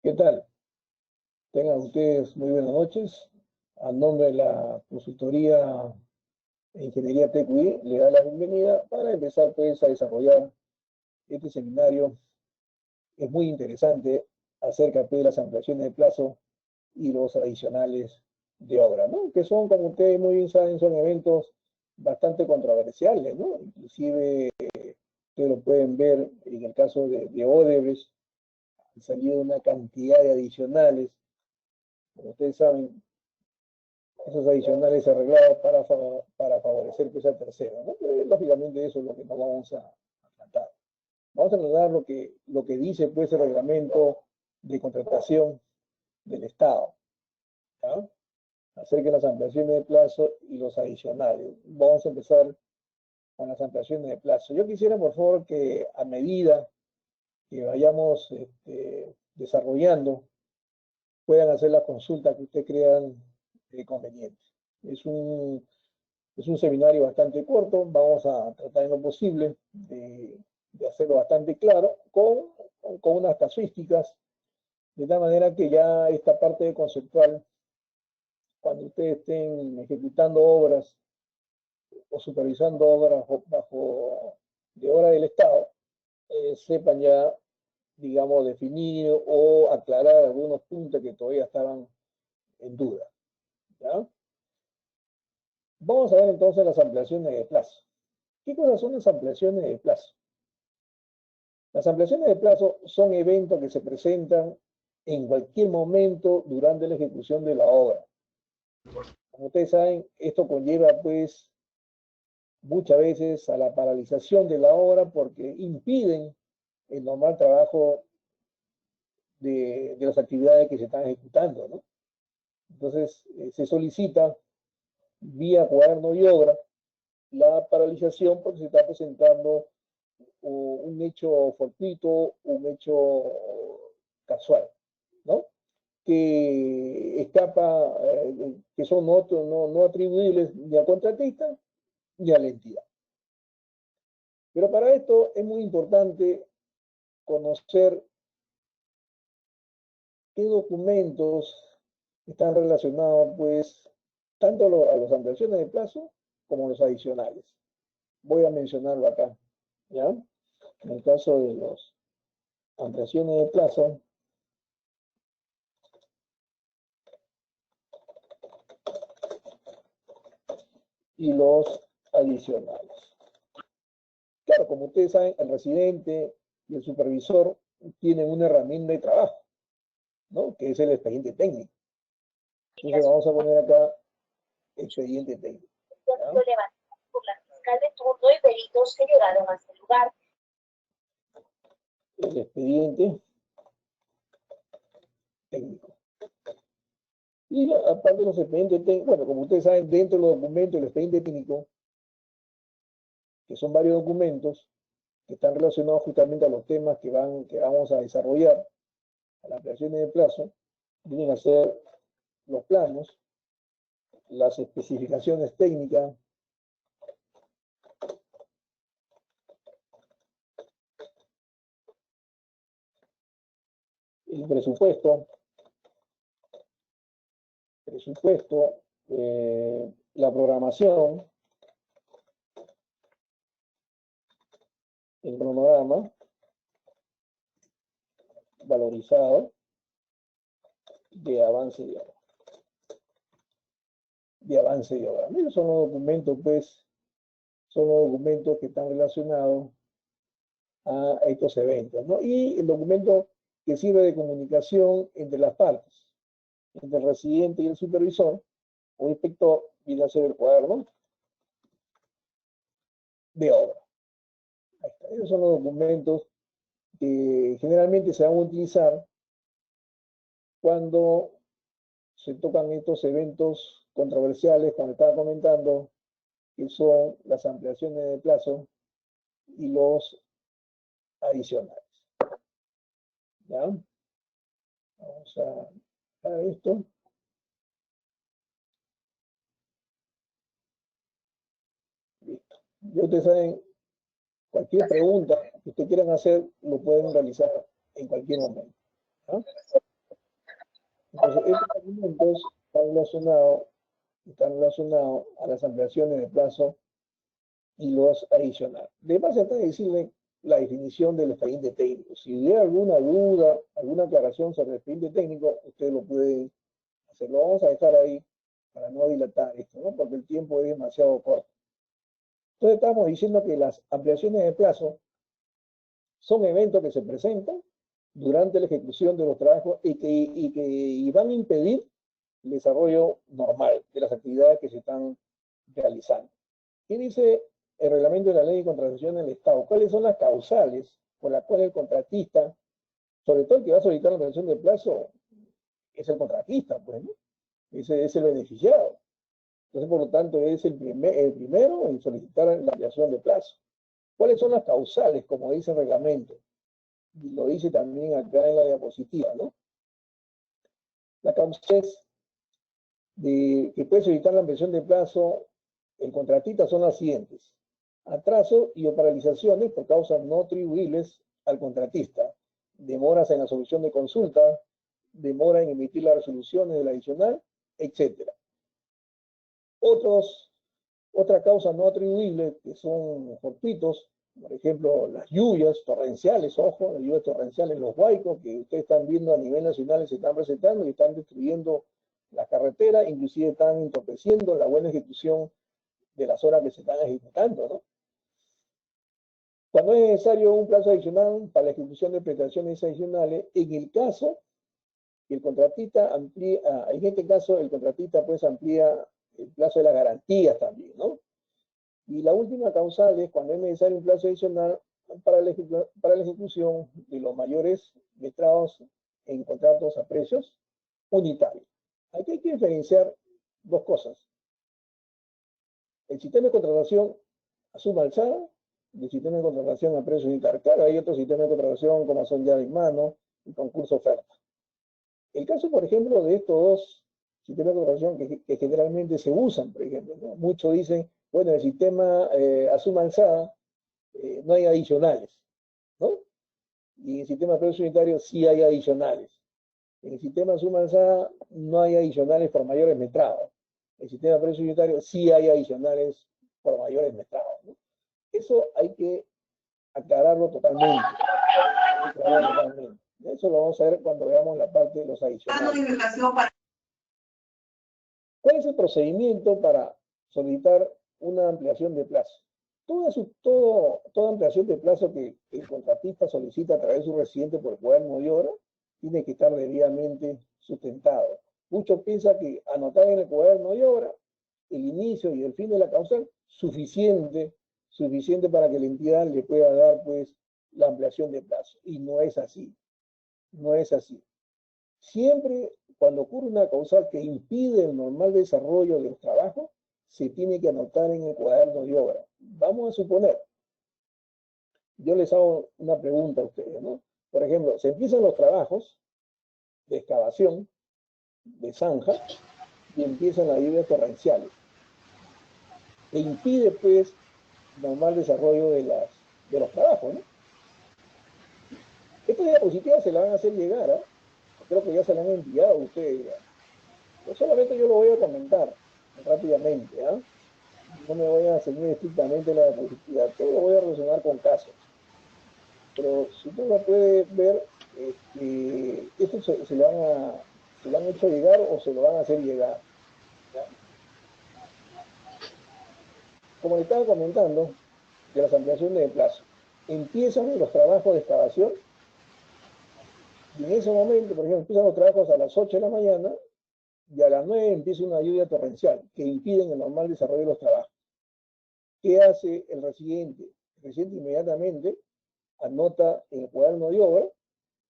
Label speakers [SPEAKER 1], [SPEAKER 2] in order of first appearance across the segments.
[SPEAKER 1] ¿Qué tal? Tengan ustedes muy buenas noches. A nombre de la consultoría de Ingeniería TQI, le da la bienvenida para empezar pues a desarrollar este seminario. Es muy interesante acerca pues, de las ampliaciones de plazo y los adicionales de obra, ¿no? Que son, como ustedes muy bien saben, son eventos bastante controversiales, ¿no? Inclusive, ustedes lo pueden ver en el caso de Odebrecht, han salido una cantidad de adicionales. Como ustedes saben, esos adicionales arreglados para favorecer pues, al tercero, ¿no? Lógicamente eso es lo que no vamos a tratar. Vamos a tratar lo que dice pues, el reglamento de contratación del Estado, ¿ya? Acerca de las ampliaciones de plazo y los adicionales. Vamos a empezar con las ampliaciones de plazo. Yo quisiera, por favor, que a medida que vayamos desarrollando puedan hacer la consulta que ustedes crean conveniente. Es un seminario bastante corto, vamos a tratar en lo posible de hacerlo bastante claro, con unas casuísticas, de tal manera que ya esta parte conceptual, cuando ustedes estén ejecutando obras o supervisando obras bajo de obra del Estado, sepan ya, digamos, definir o aclarar algunos puntos que todavía estaban en duda. ¿Ya? Vamos a ver entonces las ampliaciones de plazo. ¿Qué cosas son las ampliaciones de plazo? Las ampliaciones de plazo son eventos que se presentan en cualquier momento durante la ejecución de la obra. Como ustedes saben, esto conlleva pues muchas veces a la paralización de la obra porque impiden el normal trabajo de las actividades que se están ejecutando, ¿no? Entonces, se solicita vía cuaderno y obra la paralización porque se está presentando un hecho fortuito, un hecho casual, ¿no? Que escapa, que son no atribuibles ni al contratista ni a la entidad. Pero para esto es muy importante conocer qué documentos están relacionados, pues, tanto a las ampliaciones de plazo como a los adicionales. Voy a mencionarlo acá, ¿ya? En el caso de las ampliaciones de plazo, y los adicionales. Claro, como ustedes saben, el residente y el supervisor tienen una herramienta de trabajo, ¿no? Que es el expediente técnico. Entonces vamos a poner acá expediente técnico. ¿Ya?
[SPEAKER 2] Por la fiscal de turno y peritos que llegaron a este lugar.
[SPEAKER 1] El expediente técnico. Y aparte de los expedientes técnicos, bueno, como ustedes saben, dentro de los documentos del expediente técnico, que son varios documentos que están relacionados justamente a los temas que vamos a desarrollar, a las ampliaciones de plazo, vienen a ser los planos, las especificaciones técnicas, el presupuesto, la programación, el cronograma valorizado de avance de obra. Esos son los documentos, pues, son los documentos que están relacionados a estos eventos, ¿no? Y el documento que sirve de comunicación entre las partes, entre el residente y el supervisor o inspector, viene a ser el cuaderno de obra. Ahí está. Esos son los documentos que generalmente se van a utilizar cuando se tocan estos eventos controversiales, como estaba comentando, que son las ampliaciones de plazo y los adicionales. ¿Ya? Vamos a esto. Listo. Ya ustedes saben, cualquier pregunta que ustedes quieran hacer, lo pueden realizar en cualquier momento. ¿Ya? Entonces, estos documentos están relacionados a las ampliaciones de plazo y los adicionales. De paso, está decirle la definición del expediente técnico. Si hubiera alguna duda, alguna aclaración sobre el expediente técnico, usted lo puede hacer. Lo vamos a dejar ahí para no dilatar esto, ¿no? Porque el tiempo es demasiado corto. Entonces, estamos diciendo que las ampliaciones de plazo son eventos que se presentan durante la ejecución de los trabajos y van a impedir el desarrollo normal de las actividades que se están realizando. ¿Qué dice el reglamento de la ley de contratación del Estado? ¿Cuáles son las causales por las cuales el contratista, sobre todo el que va a solicitar la ampliación de plazo, es el contratista, pues, ¿no? Ese es el beneficiado. Entonces, por lo tanto, es el primero en solicitar la ampliación de plazo. ¿Cuáles son las causales, como dice el reglamento? y lo dice también acá en la diapositiva, ¿no? La causales que puede solicitar la ampliación de plazo el contratista son las siguientes: atraso y o paralizaciones por causas no atribuibles al contratista, demoras en la solución de consulta, demora en emitir las resoluciones del adicional, etc. Otra causa no atribuible, que son fortuitos, por ejemplo, las lluvias torrenciales, ojo, las lluvias torrenciales, los huaicos, que ustedes están viendo a nivel nacional se están presentando y están destruyendo la carretera, inclusive están entorpeciendo la buena ejecución de las horas que se están ejecutando, ¿no? Cuando es necesario un plazo adicional para la ejecución de prestaciones adicionales, en el caso que el contratista amplía, en este caso el contratista pues amplía el plazo de las garantías también, ¿no? Y la última causal es cuando es necesario un plazo adicional para la ejecución de los mayores metrados en contratos a precios unitarios. Aquí hay que diferenciar dos cosas: el sistema de contratación a suma alzada y el sistema de contratación a precio unitario. Claro, hay otros sistemas de contratación como son llave en mano y concurso oferta. El caso, por ejemplo, de estos dos sistemas de contratación que generalmente se usan, por ejemplo, ¿no? Muchos dicen, bueno, el sistema a suma alzada no hay adicionales, ¿no? Y en el sistema de precio unitario sí hay adicionales. En el sistema de suma alzada no hay adicionales por mayores metrados. En el sistema de precio unitario sí hay adicionales por mayores metrados, ¿no? Eso hay que aclararlo totalmente. Eso lo vamos a ver cuando veamos la parte de los adicionales. ¿Cuál es el procedimiento para solicitar una ampliación de plazo? Toda ampliación de plazo que el contratista solicita a través de su residente por el cuaderno de obra tiene que estar debidamente sustentado. Muchos piensan que anotar en el cuaderno de obra el inicio y el fin de la causal, suficiente para que la entidad le pueda dar pues la ampliación de plazo. Y no es así. No es así. Siempre cuando ocurre una causal que impide el normal desarrollo de los trabajos, se tiene que anotar en el cuaderno de obra. Vamos a suponer, yo les hago una pregunta a ustedes, ¿no? Por ejemplo, se empiezan los trabajos de excavación, de zanja, y empiezan las lluvias torrenciales. E impide, pues, normal desarrollo de los trabajos, ¿no? Estas diapositivas se las van a hacer llegar, ¿eh? Creo que ya se las han enviado a ustedes. Solamente yo lo voy a comentar rápidamente, ¿eh? No me voy a ceñir estrictamente la diapositiva, todo lo voy a relacionar con casos. Pero si tú lo puedes ver, esto se lo han hecho llegar o se lo van a hacer llegar, ¿ya? Como le estaba comentando, de las ampliaciones de plazo, empiezan los trabajos de excavación y en ese momento, por ejemplo, empiezan los trabajos a las 8 de la mañana y a las 9 empieza una lluvia torrencial que impiden el normal desarrollo de los trabajos. ¿Qué hace el residente? El residente inmediatamente anota en el cuaderno de obra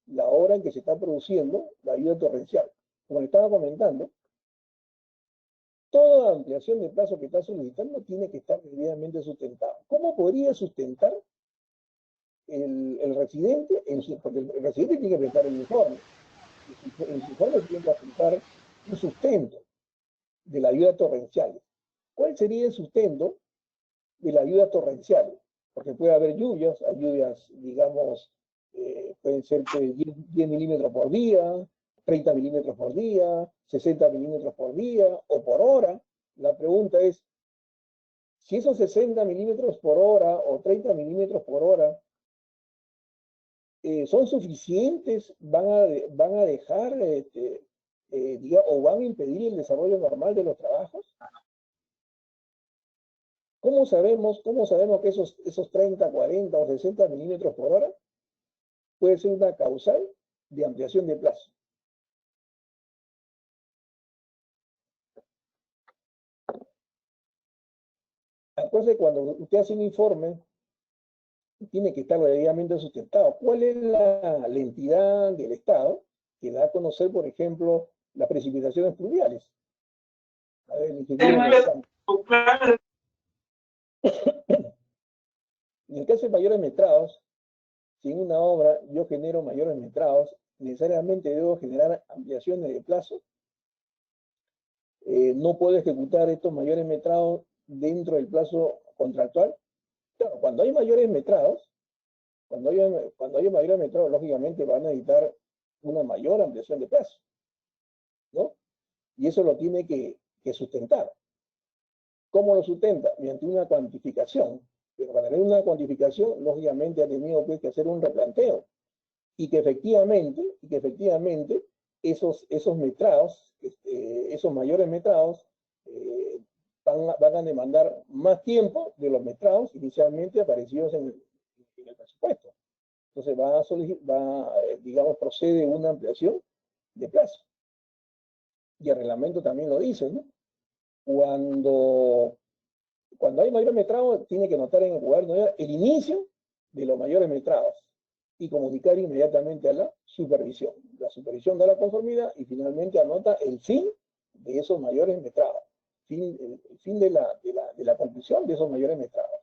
[SPEAKER 1] la hora en que se está produciendo la lluvia torrencial. Como le estaba comentando, toda ampliación de plazo que está solicitando tiene que estar debidamente sustentada. ¿Cómo podría sustentar el residente? Porque el residente tiene que presentar el informe. El informe tiene que apuntar un sustento de la lluvia torrencial. ¿Cuál sería el sustento de la lluvia torrencial? Porque puede haber lluvias, hay lluvias, digamos, pueden ser 10 milímetros por día, 30 milímetros por día, 60 milímetros por día o por hora. La pregunta es, si esos 60 milímetros por hora o 30 milímetros por hora son suficientes, van a dejar o van a impedir el desarrollo normal de los trabajos. ¿Cómo sabemos que esos 30, 40 o 60 milímetros por hora puede ser una causal de ampliación de plazo? Entonces, cuando usted hace un informe, tiene que estar debidamente sustentado. ¿Cuál es la entidad del Estado que da a conocer, por ejemplo, las precipitaciones pluviales? A ver, el ingeniero. En el caso de mayores metrados, si en una obra yo genero mayores metrados, necesariamente debo generar ampliaciones de plazo. No puedo ejecutar estos mayores metrados dentro del plazo contractual. Claro, cuando hay mayores metrados, cuando hay mayores metrados, lógicamente van a necesitar una mayor ampliación de plazo, ¿no? Y eso lo tiene que sustentar. ¿Cómo lo sustenta? Mediante una cuantificación. Pero para tener una cuantificación, lógicamente ha tenido pues, que hacer un replanteo. Y que efectivamente esos metrados, esos mayores metrados, van a demandar más tiempo de los metrados inicialmente aparecidos en el presupuesto. Entonces digamos, procede una ampliación de plazo. Y el reglamento también lo dice, ¿no? Cuando hay mayores metrados, tiene que anotar en el cuaderno el inicio de los mayores metrados y comunicar inmediatamente a la supervisión. La supervisión da la conformidad y finalmente anota el fin de esos mayores metrados, el fin de la conclusión de esos mayores metrados.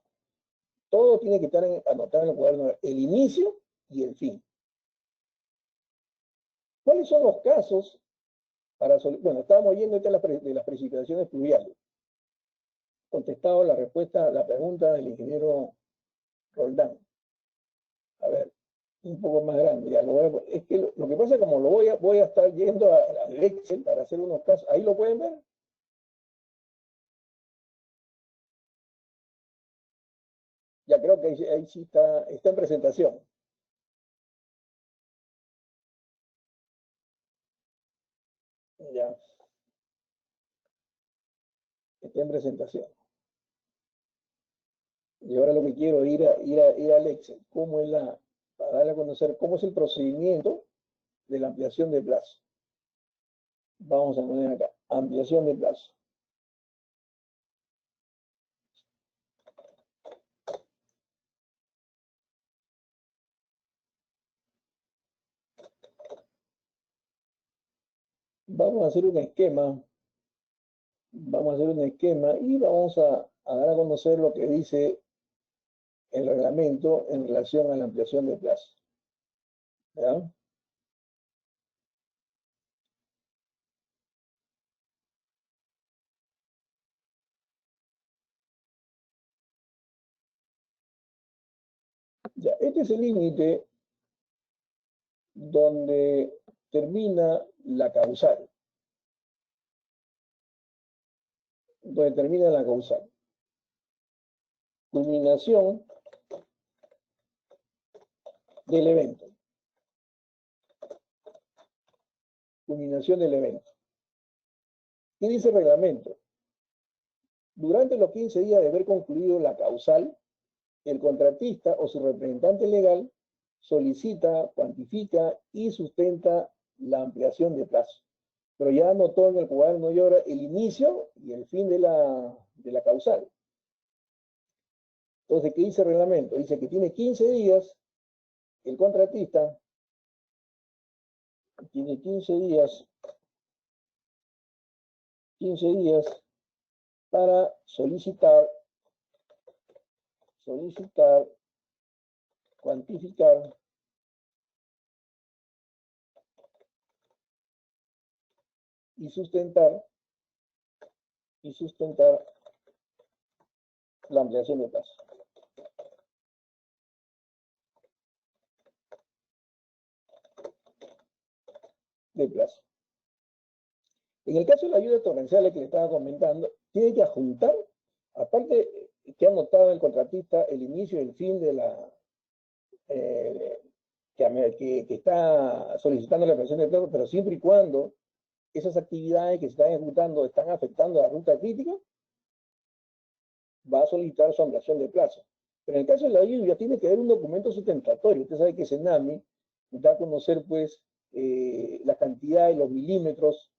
[SPEAKER 1] Todo tiene que estar anotado en el cuaderno, el inicio y el fin. ¿Cuáles son los casos para bueno, estábamos yendo de las precipitaciones pluviales. Contestado la respuesta a la pregunta del ingeniero Roldán. A ver, un poco más grande. Ya es que lo que pasa es como voy a estar yendo al Excel para hacer unos casos. ¿Ahí lo pueden ver? Ya creo que ahí sí está en presentación. Ya. Está en presentación. Y ahora lo que quiero es ir al Excel. Para darle a conocer cómo es el procedimiento de la ampliación de plazo. Vamos a poner acá, ampliación de plazo. Vamos a hacer un esquema. Vamos a hacer un esquema y vamos a dar a conocer lo que dice el reglamento en relación a la ampliación de plazo. ¿Ya? Ya, este es el límite donde termina la causal. Donde termina la causal. Culminación del evento. Culminación del evento. ¿Qué dice el reglamento? Durante los 15 días de haber concluido la causal, el contratista o su representante legal solicita, cuantifica y sustenta la ampliación de plazo. Pero ya anotó en el cuaderno y ahora el inicio y el fin de la causal. Entonces, ¿qué dice el reglamento? Dice que tiene 15 días, el contratista tiene 15 días para solicitar, cuantificar y sustentar la ampliación de plazo. De plazo. En el caso de la ayuda torrencial que le estaba comentando, tiene que adjuntar, aparte que ha anotado el contratista el inicio y el fin de que está solicitando la ampliación de plazo, pero siempre y cuando esas actividades que se están ejecutando están afectando a la ruta crítica, va a solicitar su ampliación de plazo. Pero en el caso de la lluvia tiene que haber un documento sustentatorio. Usted sabe que Senami da a conocer pues la cantidad de los milímetros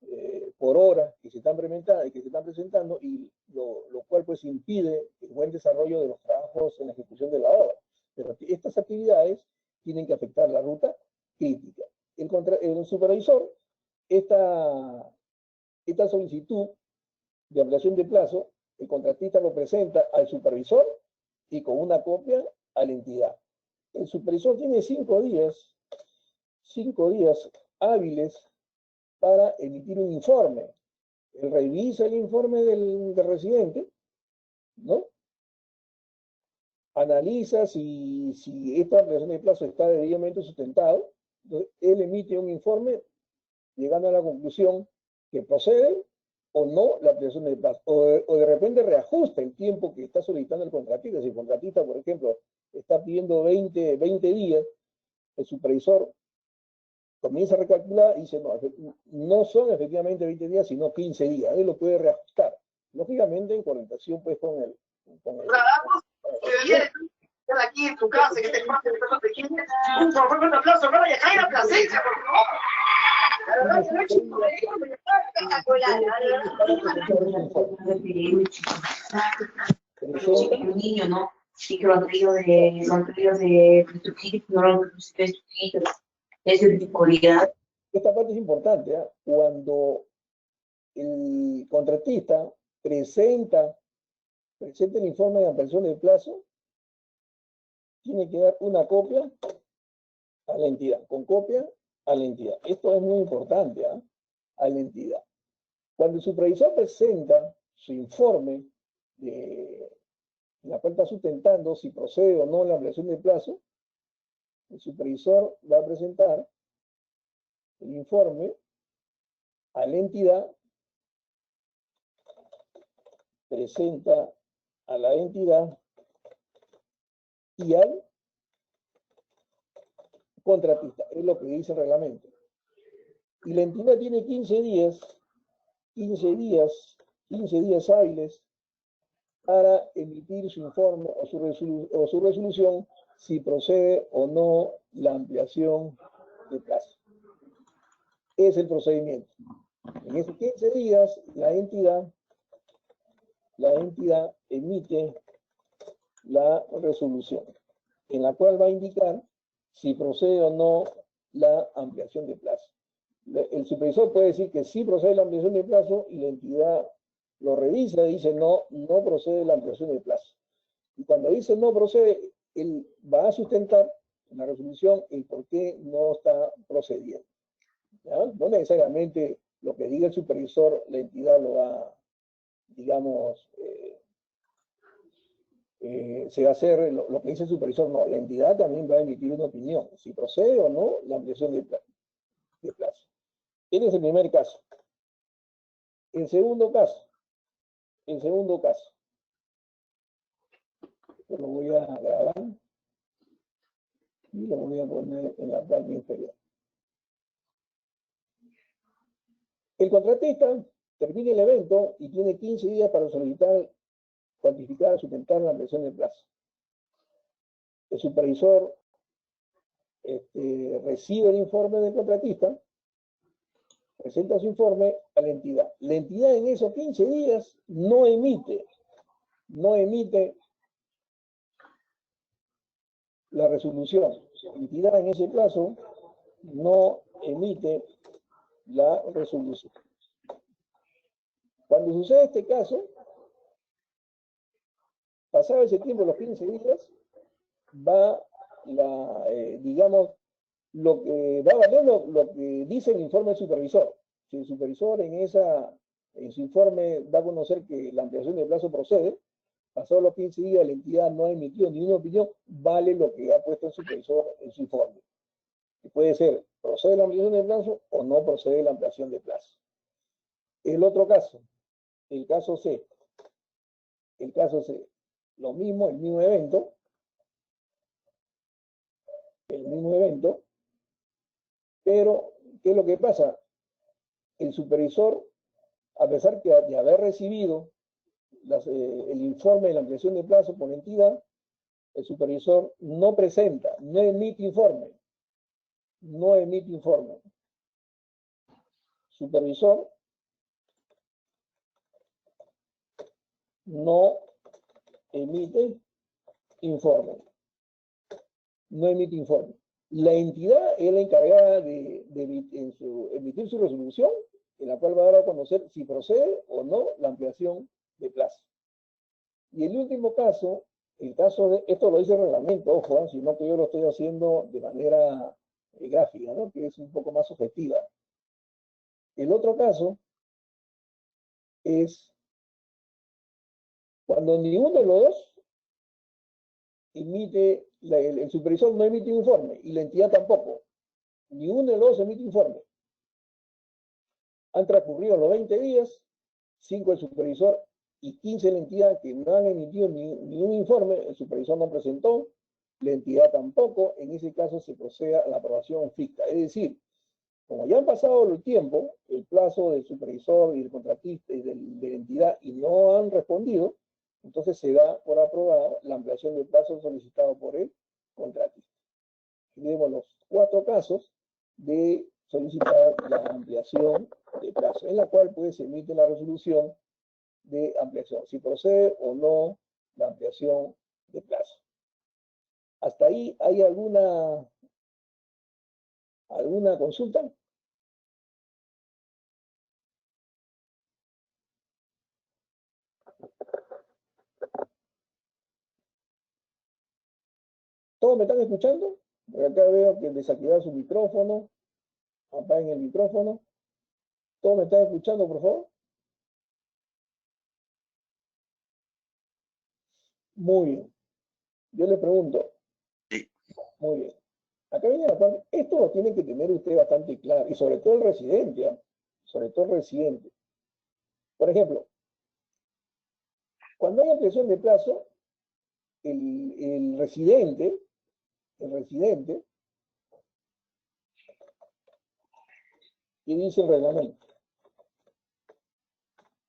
[SPEAKER 1] por hora que se están presentando y lo cual pues impide el buen desarrollo de los trabajos en la ejecución de la obra. Pero estas actividades tienen que afectar la ruta crítica. El supervisor, esta solicitud de ampliación de plazo, el contratista lo presenta al supervisor y con una copia a la entidad. el supervisor tiene 5 días hábiles para emitir un informe. Él revisa el informe del residente, ¿no? Analiza si esta ampliación de plazo está debidamente sustentado. Entonces, él emite un informe llegando a la conclusión que procede o no la ampliación de plazo, o de repente reajusta el tiempo que está solicitando el contratista. Si el contratista, por ejemplo, está pidiendo 20 días, el supervisor comienza a recalcular y dice, no son efectivamente 20 días, sino 15 días. Él lo puede reajustar. Lógicamente, en coordinación pues con el
[SPEAKER 3] aquí en tu casa, que te pasa, que te quiere. Un fuerte aplauso para Yajaira Plasencia, por favor. La verdad que no es espectacular. Un niño, ¿no? Sí que lo han traído de Trujillo, no lo han de Trujillo. Es de cualidad.
[SPEAKER 1] Esta parte es importante, ¿eh? Cuando el contratista presenta el informe de ampliación de plazo, tiene que dar una copia a la entidad, con copia a la entidad. Esto es muy importante, ¿eh? A la entidad. Cuando el supervisor presenta su informe de la cual está sustentando si procede o no la ampliación de plazo, el supervisor va a presentar el informe a la entidad, presenta a la entidad y al contratista, es lo que dice el reglamento. Y la entidad tiene 15 días hábiles para emitir su informe o su resolución si procede o no la ampliación de plazo. Es el procedimiento. En esos 15 días, la entidad emite la resolución, en la cual va a indicar si procede o no la ampliación de plazo. El supervisor puede decir que sí procede la ampliación de plazo y la entidad lo revisa y dice no procede la ampliación de plazo. Y cuando dice no procede, él va a sustentar en la resolución el por qué no está procediendo. ¿Ya? No necesariamente lo que diga el supervisor, la entidad lo va, digamos, se va a hacer lo que dice el supervisor. No, la entidad también va a emitir una opinión, si procede o no la ampliación de plazo. Este es el primer caso. El segundo caso, yo lo voy a grabar y lo voy a poner en la parte inferior. El contratista termina el evento y tiene 15 días para solicitar, cuantificar, sustentar la ampliación de plazo. El supervisor recibe el informe del contratista, presenta su informe a la entidad. La entidad en esos 15 días no emite la resolución. La entidad en ese plazo no emite la resolución. Cuando sucede este caso, pasado ese tiempo, los 15 días, va digamos, va a valer lo que dice el informe del supervisor. Si el supervisor en su informe da a conocer que la ampliación de plazo procede, pasados los 15 días la entidad no ha emitido ninguna opinión, vale lo que ha puesto el supervisor en su informe. Y puede ser, procede la ampliación de plazo o no procede la ampliación de plazo. El otro caso, el caso C, lo mismo, el mismo evento, pero ¿qué es lo que pasa? El supervisor, a pesar de haber recibido el informe de la ampliación de plazo por la entidad, el supervisor no presenta, no emite informe. Supervisor no emite informe. La entidad es la encargada de emitir su resolución, en la cual va a dar a conocer si procede o no la ampliación de plazo. Y el último caso El caso de, esto lo dice el reglamento, ojo, sino que yo lo estoy haciendo de manera gráfica, ¿no? Que es un poco más objetiva. El otro caso es cuando ninguno de los dos emite, el supervisor no emite informe y la entidad tampoco. Ni uno de los dos emite informe. Han transcurrido los 20 días, 5 el supervisor y 15 la entidad que no han emitido ni un informe, el supervisor no presentó, la entidad tampoco, en ese caso se procede a la aprobación ficta. Es decir, como ya han pasado el tiempo, el plazo del supervisor y del contratista y de la entidad y no han respondido, entonces se da por aprobada la ampliación del plazo solicitado por el contratista. Tenemos los 4 casos de solicitar la ampliación de plazo, en la cual pues se emite la resolución de ampliación, si procede o no la ampliación de plazo. ¿Hasta ahí hay alguna consulta? ¿Todos me están escuchando? Porque acá veo que desactivar su micrófono, apaguen el micrófono. ¿Todos me están escuchando, por favor? Muy bien. Yo le pregunto.
[SPEAKER 4] Sí.
[SPEAKER 1] Muy bien. Acá viene la parte, esto lo tiene que tener usted bastante claro, y sobre todo el residente, ¿eh? Sobre todo el residente. Por ejemplo, cuando hay ampliación de plazo, el residente, ¿qué dice el reglamento?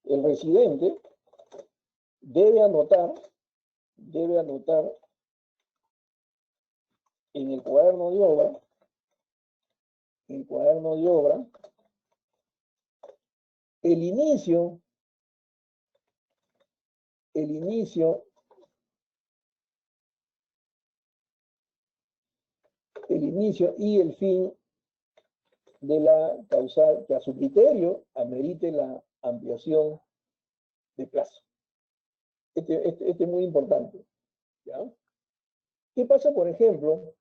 [SPEAKER 1] El residente debe anotar en el cuaderno de obra, el inicio y el fin de la causal que a su criterio amerite la ampliación de plazo. Este es muy importante, ¿ya? ¿Qué pasa, por ejemplo,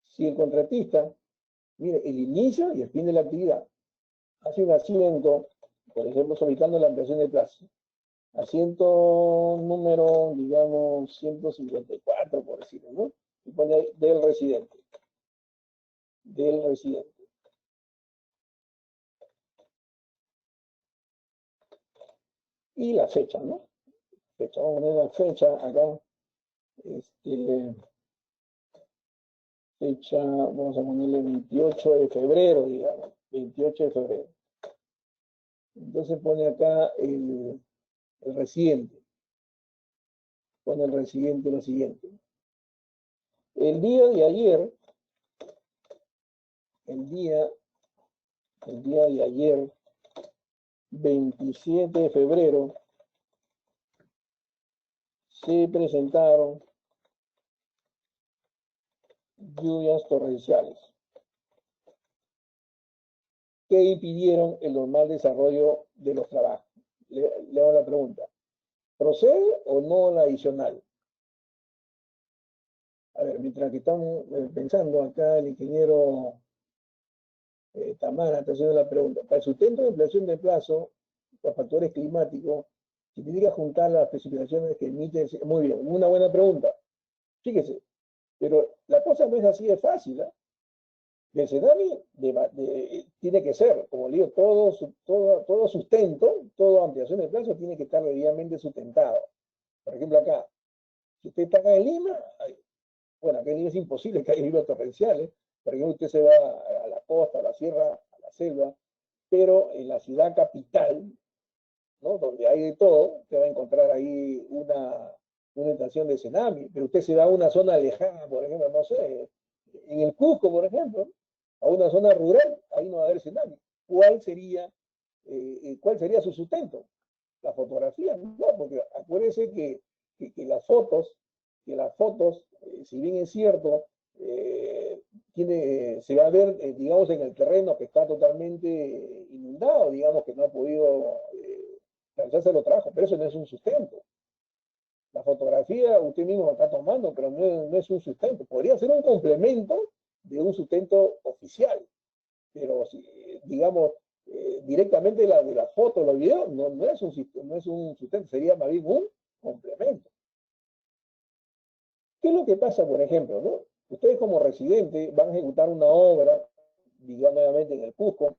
[SPEAKER 1] si el contratista, mire, el inicio y el fin de la actividad, hace un asiento, por ejemplo, solicitando la ampliación de plazo, asiento número, digamos, 154, por decirlo, ¿no? Y pone ahí, del residente. Y la fecha, ¿no? Fecha, vamos a poner la fecha acá. Fecha, vamos a ponerle 28 de febrero, digamos. 28 de febrero. Entonces pone acá el residente. Pone el residente lo siguiente. El día de ayer, 27 de febrero, se presentaron lluvias torrenciales que impidieron el normal desarrollo de los trabajos. Le hago la pregunta. ¿Procede o no la adicional? A ver, mientras que estamos pensando acá, el ingeniero Tamara está haciendo la pregunta. Para el sustento de ampliación de plazo, por factores climáticos, se tiene que juntar las especificaciones que emite. Muy bien, una buena pregunta. Fíjese, pero la cosa no es así de fácil, ¿eh? Del tsunami tiene que ser, como le digo, todo sustento, toda ampliación de plazo tiene que estar debidamente sustentado. Por ejemplo, acá, si usted está acá en Lima, bueno, acá en Lima es imposible que haya lluvias torrenciales, por ejemplo, usted se va a la costa, a la sierra, a la selva, pero en la ciudad capital, ¿no? Donde hay de todo, usted va a encontrar ahí una estación de tsunami, pero usted se va a una zona lejana, por ejemplo, no sé, en el Cusco, por ejemplo, a una zona rural, ahí no va a haber tsunami. ¿Cuál sería su sustento? La fotografía, no, porque acuérdese que las fotos, si bien es cierto, se va a ver, digamos, en el terreno que está totalmente inundado, digamos, que no ha podido realizarse los trabajos, pero eso no es un sustento. La fotografía usted mismo lo está tomando, pero no es un sustento. Podría ser un complemento de un sustento oficial, pero si, digamos, directamente de la foto, los videos, no es un sustento, sería más bien un complemento. ¿Qué es lo que pasa, por ejemplo, no? Ustedes como residentes van a ejecutar una obra, digamos nuevamente en el Cusco.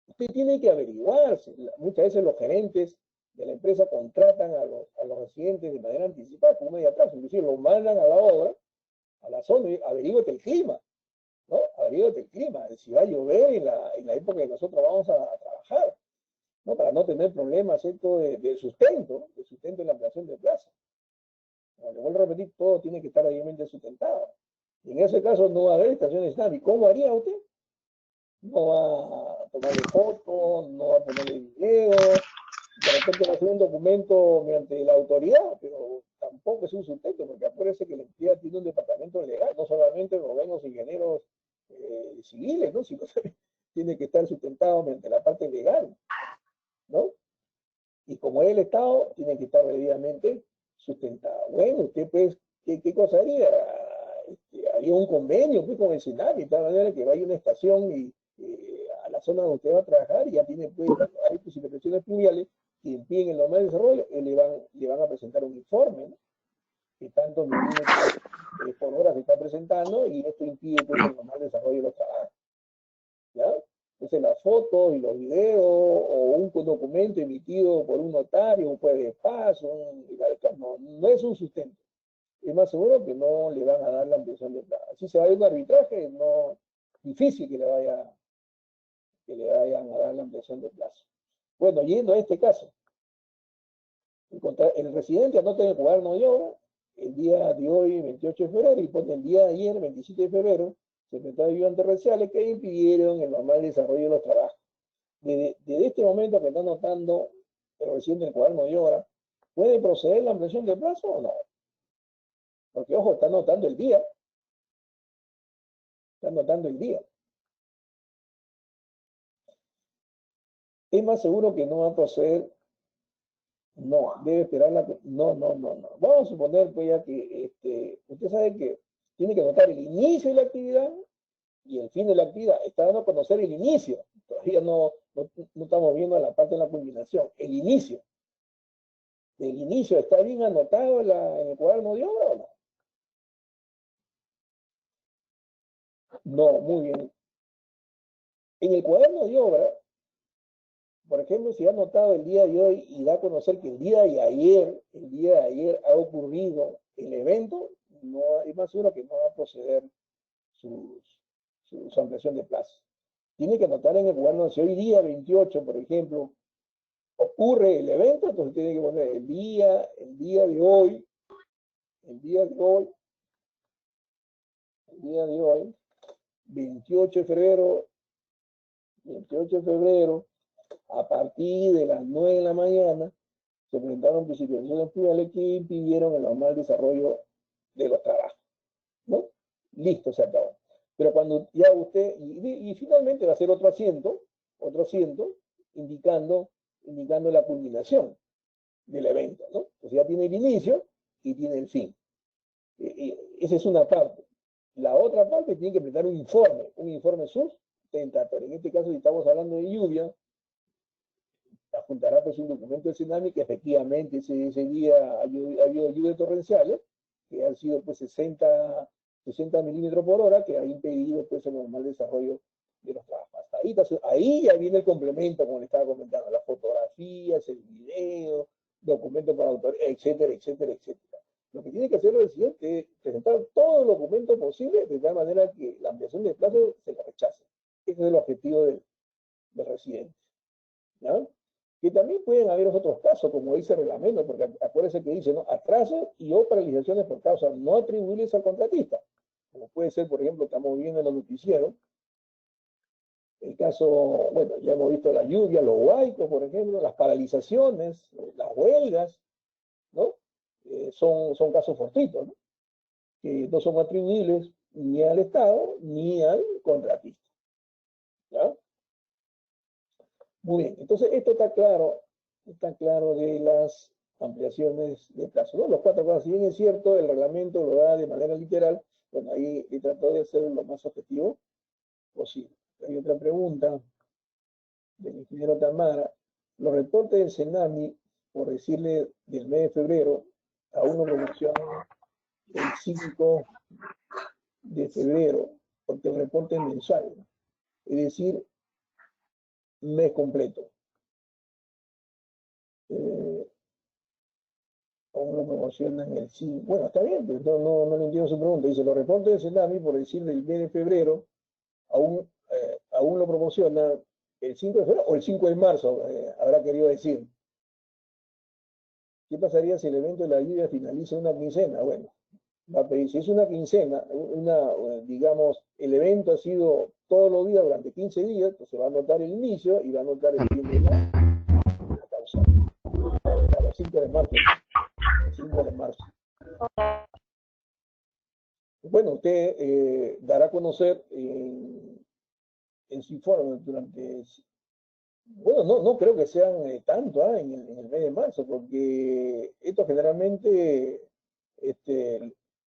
[SPEAKER 1] Usted tiene que averiguarse. Muchas veces los gerentes de la empresa contratan a los residentes de manera anticipada, con un medio atraso. Inclusive lo mandan a la obra, a la zona, y averíguate el clima, ¿no? Averíguate el clima, si va a llover en la época que nosotros vamos a trabajar, ¿no? Para no tener problemas de sustento en la ampliación de plaza. Como le vuelvo a repetir, todo tiene que estar debidamente sustentado. Y en ese caso no va a haber estaciones SNAP. ¿Cómo haría usted? No va a tomarle fotos, no va a ponerle video, de repente va a hacer un documento mediante la autoridad, pero tampoco es un sustento, porque acuérdense que la entidad tiene un departamento legal, no solamente los ingenieros civiles, ¿no? Sino que tiene que estar sustentado mediante la parte legal, ¿no? Y como es el Estado, tiene que estar debidamente sustentado. Bueno, usted pues, ¿qué cosa haría? Haría un convenio pues, con el SENAC, de tal manera que vaya a una estación y a la zona donde usted va a trabajar y ya tiene pues, hay pues, intervenciones pluviales que impiden el normal desarrollo, le van a presentar un informe, ¿no? Que tantos milímetros por hora se está presentando y esto impide pues, el normal desarrollo de los trabajos. ¿Ya? Entonces las fotos y los videos o un documento emitido por un notario, un juez de paz, no es un sustento. Es más seguro que no le van a dar la ampliación de plaza. Si se va a ir un arbitraje, no difícil que le vayan a dar la ampliación de plazo. Bueno, yendo a este caso, el residente anota en el cuaderno de obra el día de hoy, 28 de febrero, y pone el día de ayer, 27 de febrero, se presentaron ayudantes raciales que impidieron el normal desarrollo de los trabajos. Desde este momento que está anotando el residente en el cuaderno de obra, ¿puede proceder la ampliación de plazo o no? Porque, ojo, está anotando el día. Está anotando el día. Es más seguro que no va a proceder. No, debe esperar la... No. Vamos a suponer pues ya que usted sabe que tiene que anotar el inicio de la actividad y el fin de la actividad. Está dando a conocer el inicio. Todavía no estamos viendo la parte de la culminación. El inicio. ¿El inicio está bien anotado en el cuaderno de obra o no? No, muy bien. En el cuaderno de obra, por ejemplo, si ha anotado el día de hoy y da a conocer que el día de ayer ha ocurrido el evento, no es más seguro que no va a proceder su ampliación de plazo. Tiene que anotar en el cuaderno, si hoy día 28, por ejemplo, ocurre el evento, entonces tiene que poner el día de hoy, 28 de febrero, a partir de las 9 de la mañana, se presentaron precipitaciones pluviales que impidieron el normal desarrollo de los trabajos, ¿no? Listo, se acabó. Pero cuando ya usted, y finalmente va a hacer otro asiento, indicando la culminación del evento, ¿no? Entonces ya tiene el inicio y tiene el fin. Esa es una parte. La otra parte tiene que presentar un informe sustentatorio. En este caso, si estamos hablando de lluvia, adjuntará pues un documento del CENAMI que efectivamente ese día ha habido lluvias torrenciales, que han sido pues 60 milímetros por hora, que ha impedido pues el normal desarrollo de los trabajos. Hasta ahí ya viene el complemento, como le estaba comentando, las fotografías, el video, documento para autor, etcétera. Lo que tiene que hacer el residente es presentar todo el documento posible de tal manera que la ampliación de plazo se le rechace. Ese es el objetivo del residente. ¿Ya? Que también pueden haber otros casos, como dice el reglamento, porque acuérdense que dice, ¿no? Atrasos y o paralizaciones por causa no atribuibles al contratista. Como puede ser, por ejemplo, estamos viendo en los noticieros, el caso, bueno, ya hemos visto la lluvia, los huaicos, por ejemplo, las paralizaciones, las huelgas, ¿no? Son casos fortuitos, ¿no? Que no son atribuibles ni al Estado ni al contratista. ¿Ya? Muy bien, entonces esto está claro de las ampliaciones de plazo, ¿no? Los 4 cosas, si bien es cierto, el reglamento lo da de manera literal, bueno, ahí he tratado de hacer lo más objetivo posible. Hay otra pregunta del ingeniero Tamara. Los reportes del Senami, por decirle, del mes de febrero, aún no promocionan el 5 de febrero, porque el reporte es mensual, es decir, mes completo. Aún no promocionan el 5. Bueno, está bien, pero no le entiendo su pregunta. Dice, los reportes del Senami, por decir del mes de febrero, aún lo promociona el 5 de febrero o el 5 de marzo, habrá querido decir. ¿Qué pasaría si el evento de la lluvia finaliza en una quincena? Bueno, va a pedir, si es una quincena, digamos, el evento ha sido todos los días durante 15 días, pues se va a anotar el inicio y va a anotar el fin de la causa. Claro, 5 de marzo. 5 de marzo. Bueno, usted dará a conocer en su informe durante... Bueno, no creo que sean tanto en el mes de marzo, porque esto generalmente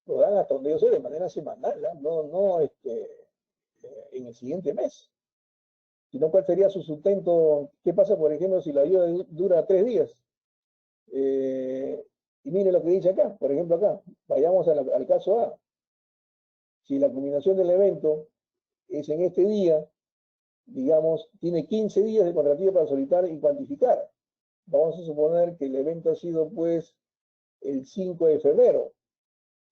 [SPEAKER 1] lo dan hasta donde yo sé de manera semanal, no en el siguiente mes. Sino, ¿cuál sería su sustento? ¿Qué pasa, por ejemplo, si la ayuda dura 3 días? Y mire lo que dice acá, por ejemplo acá, vayamos al caso A. Si la culminación del evento es en este día, digamos, tiene 15 días de contratiempo para solicitar y cuantificar. Vamos a suponer que el evento ha sido, pues, el 5 de febrero.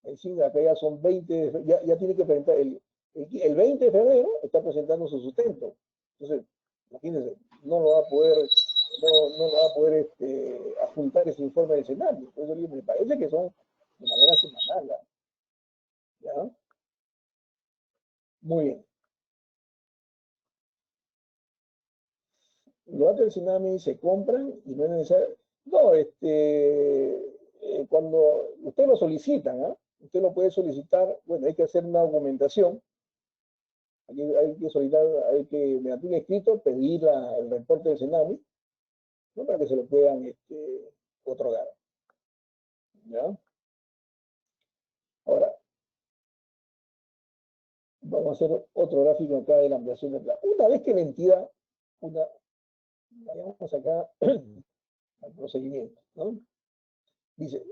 [SPEAKER 1] El 5, acá ya son 20, ya tiene que presentar, el 20 de febrero está presentando su sustento. Entonces, imagínense, no lo va a poder, no va a poder adjuntar ese informe del Senado. Entonces, me parece que son de manera semanal. ¿Ya? Muy bien. Los datos del Senami se compran y no es necesario. No, cuando usted lo solicita, ¿no? Usted lo puede solicitar, bueno, hay que hacer una documentación, hay que solicitar, hay que, mediante un escrito, pedir el reporte del Senami, ¿no? Para que se lo puedan otorgar. ¿Ya? Ahora, vamos a hacer otro gráfico acá de la ampliación de plazo. Una vez que la entidad, vayamos acá al procedimiento, ¿no? Dice,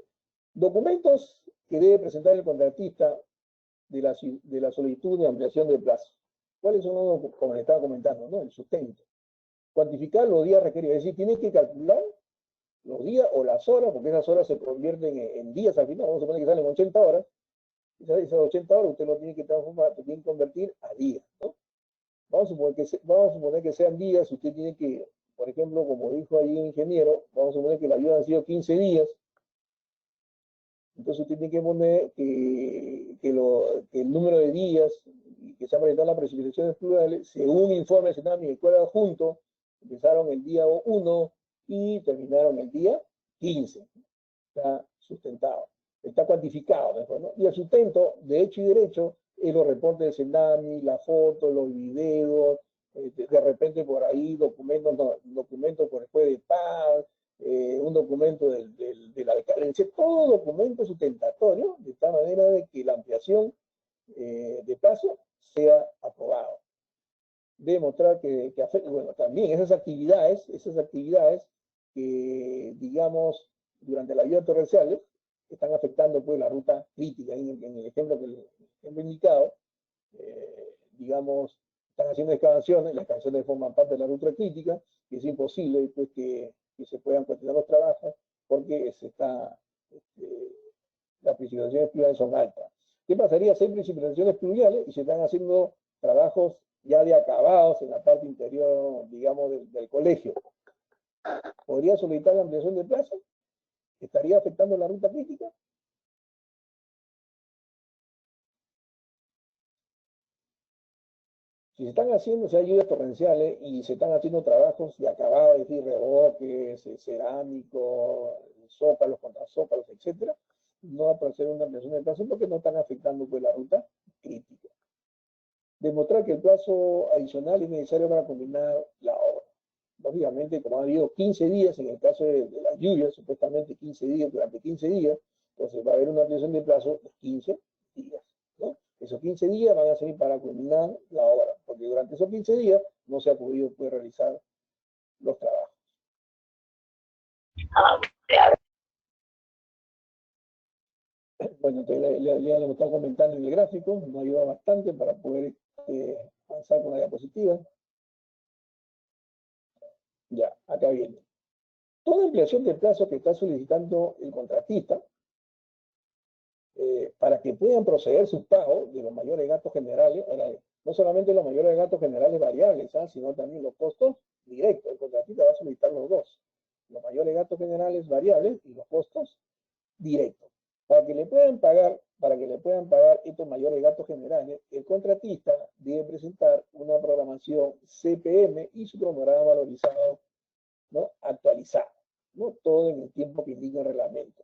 [SPEAKER 1] documentos que debe presentar el contratista de la solicitud de ampliación de plazo. ¿Cuáles son los, como le estaba comentando, ¿no? El sustento. Cuantificar los días requeridos, es decir, tiene que calcular los días o las horas, porque esas horas se convierten en días al final. Vamos a poner que salen 80 horas. Esas 80 horas usted lo tiene que transformar, lo tiene que convertir a días, ¿no? Vamos a suponer que sean días, usted tiene que, por ejemplo, como dijo ahí el ingeniero, vamos a suponer que la ayuda ha sido 15 días. Entonces usted tiene que poner que el número de días que se han presentado las precipitaciones pluviales, según informe del Senami y el cual adjunto, empezaron el día 1 y terminaron el día 15. Está sustentado, está cuantificado mejor, ¿no? Y el sustento, de hecho y derecho, es los reportes del Senami, las fotos, los videos, de repente por ahí documentos por después de paz, un documento del alcalde, todo documento sustentatorio, de tal manera de que la ampliación de plazo sea aprobado. Demostrar que afecta, bueno, también esas actividades que, digamos, durante la ayuda torrenciales, están afectando pues la ruta crítica. En el ejemplo que he indicado, digamos, están haciendo excavaciones, las excavaciones forman parte de la ruta crítica, y es imposible pues, que se puedan continuar los trabajos porque las precipitaciones pluviales son altas. ¿Qué pasaría si hay precipitaciones pluviales y se están haciendo trabajos ya de acabados en la parte interior, digamos, del colegio? ¿Podría solicitar la ampliación de plazo? ¿Estaría afectando la ruta crítica? Si se están haciendo, si hay lluvias torrenciales y se están haciendo trabajos de acabado, es decir, revoques, cerámicos, zócalos, contrazócalos, etc., no va a proceder una ampliación de plazo porque no están afectando pues, la ruta crítica. Demostrar que el plazo adicional es necesario para culminar la obra. lógicamente, como ha habido 15 días, en el caso de las lluvias, supuestamente 15 días, durante 15 días, entonces va a haber una ampliación de plazo de 15 días, ¿no? Esos 15 días van a servir para culminar la obra, porque durante esos 15 días no se ha podido realizar los trabajos. Bueno, entonces ya lo están comentando en el gráfico, nos ayuda bastante para poder avanzar con la diapositiva. Ya, acá viene. Toda ampliación de plazo que está solicitando el contratista para que puedan proceder sus pagos de los mayores gastos generales, no solamente los mayores gastos generales variables, sino también los costos directos. El contratista va a solicitar los dos, los mayores gastos generales variables y los costos directos. Para que le puedan pagar estos mayores gastos generales, el contratista debe presentar una programación CPM y su cronograma valorizado, ¿no? Actualizado, ¿no? Todo en el tiempo que indica el reglamento.